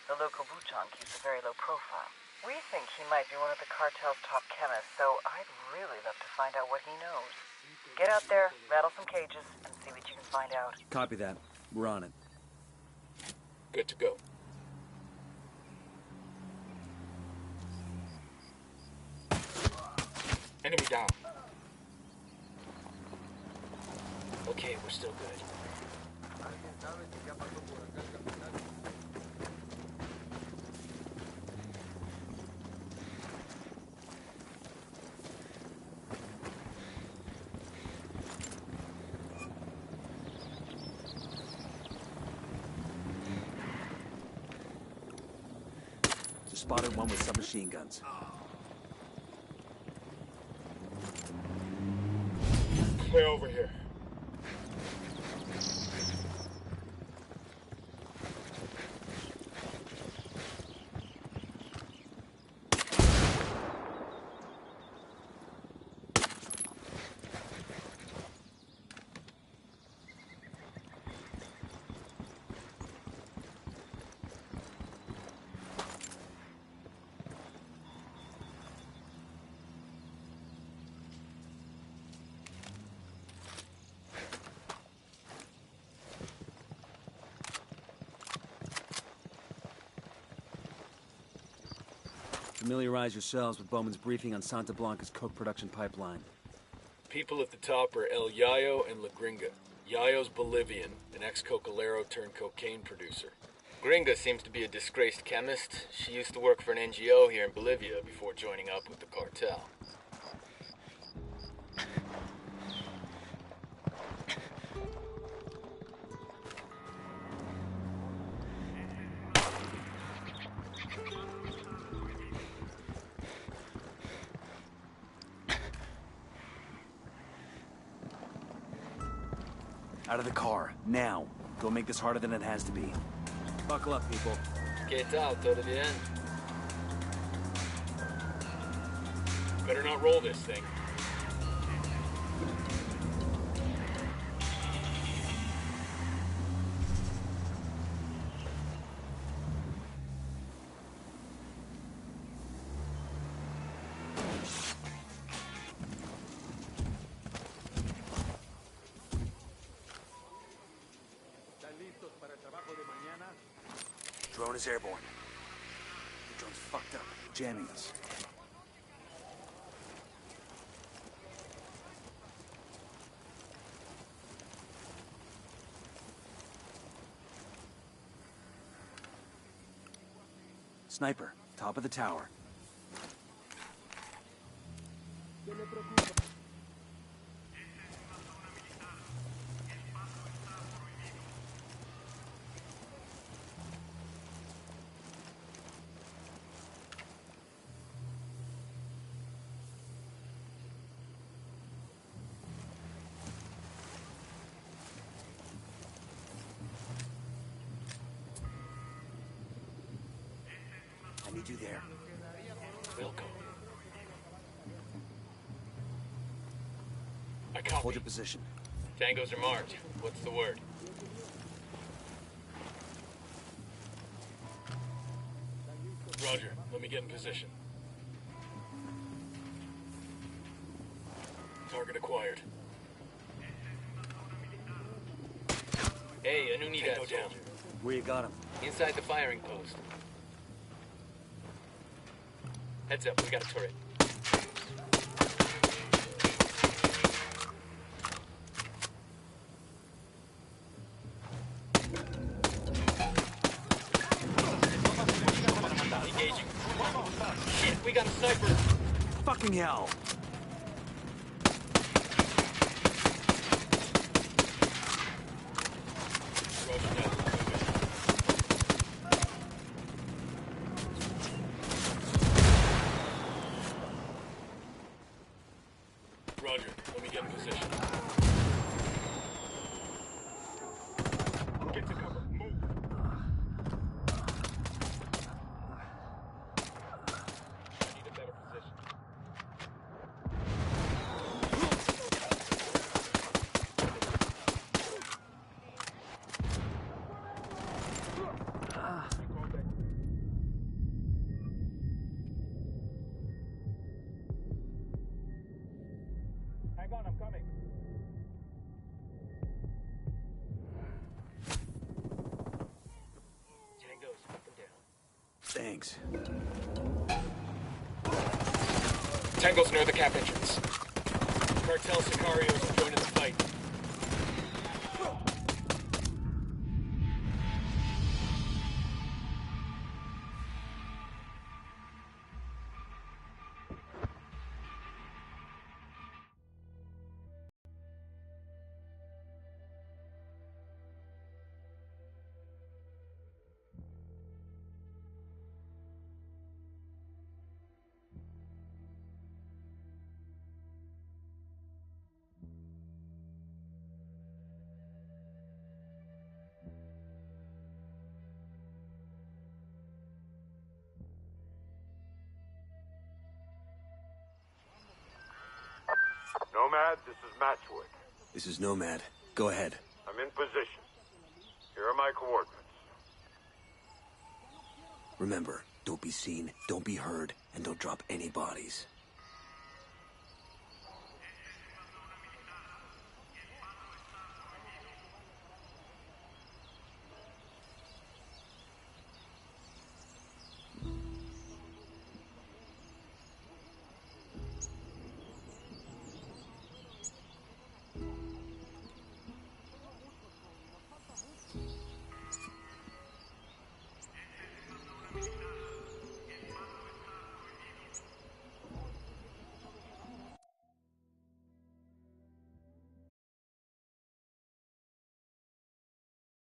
The local Buchan keeps a very low profile. We think he might be one of the cartel's top chemists, so I'd really love to find out what he knows. Get out there, rattle some cages, and see what you can find out. Copy that. We're on it. Good to go. Enemy down. Okay, we're still good. Just spotted one with submachine guns. Clear over here. Familiarize yourselves with Bowman's briefing on Santa Blanca's coke production pipeline. People at the top are El Yayo and La Gringa. Yayo's Bolivian, an ex-cocalero turned cocaine producer. Gringa seems to be a disgraced chemist. She used to work for an NGO here in Bolivia before joining up with the cartel. Out of the car, now. Don't make this harder than it has to be. Buckle up, people. Get out, todo bien. Better not roll this thing. Drone is airborne. The drone's fucked up, jamming us. Sniper, top of the tower. I need you there. Welcome. I copy. Hold your position. Tangos are marked. What's the word? Roger. Let me get in position. Target acquired. Hey, a new Tango Unidad down. soldier. Where you got him? Inside the firing post. Heads up, we got a turret. Engaging. Shit, we got a sniper. Fucking hell! Roger. Let me get in position. Get to cover. Move. Thanks. Tango's near the camp entrance. Cartel Sicarios are joining the fight. Nomad, this is Matchwood. This is Nomad. Go ahead. I'm in position. Here are my coordinates. Remember, don't be seen, don't be heard, and don't drop any bodies.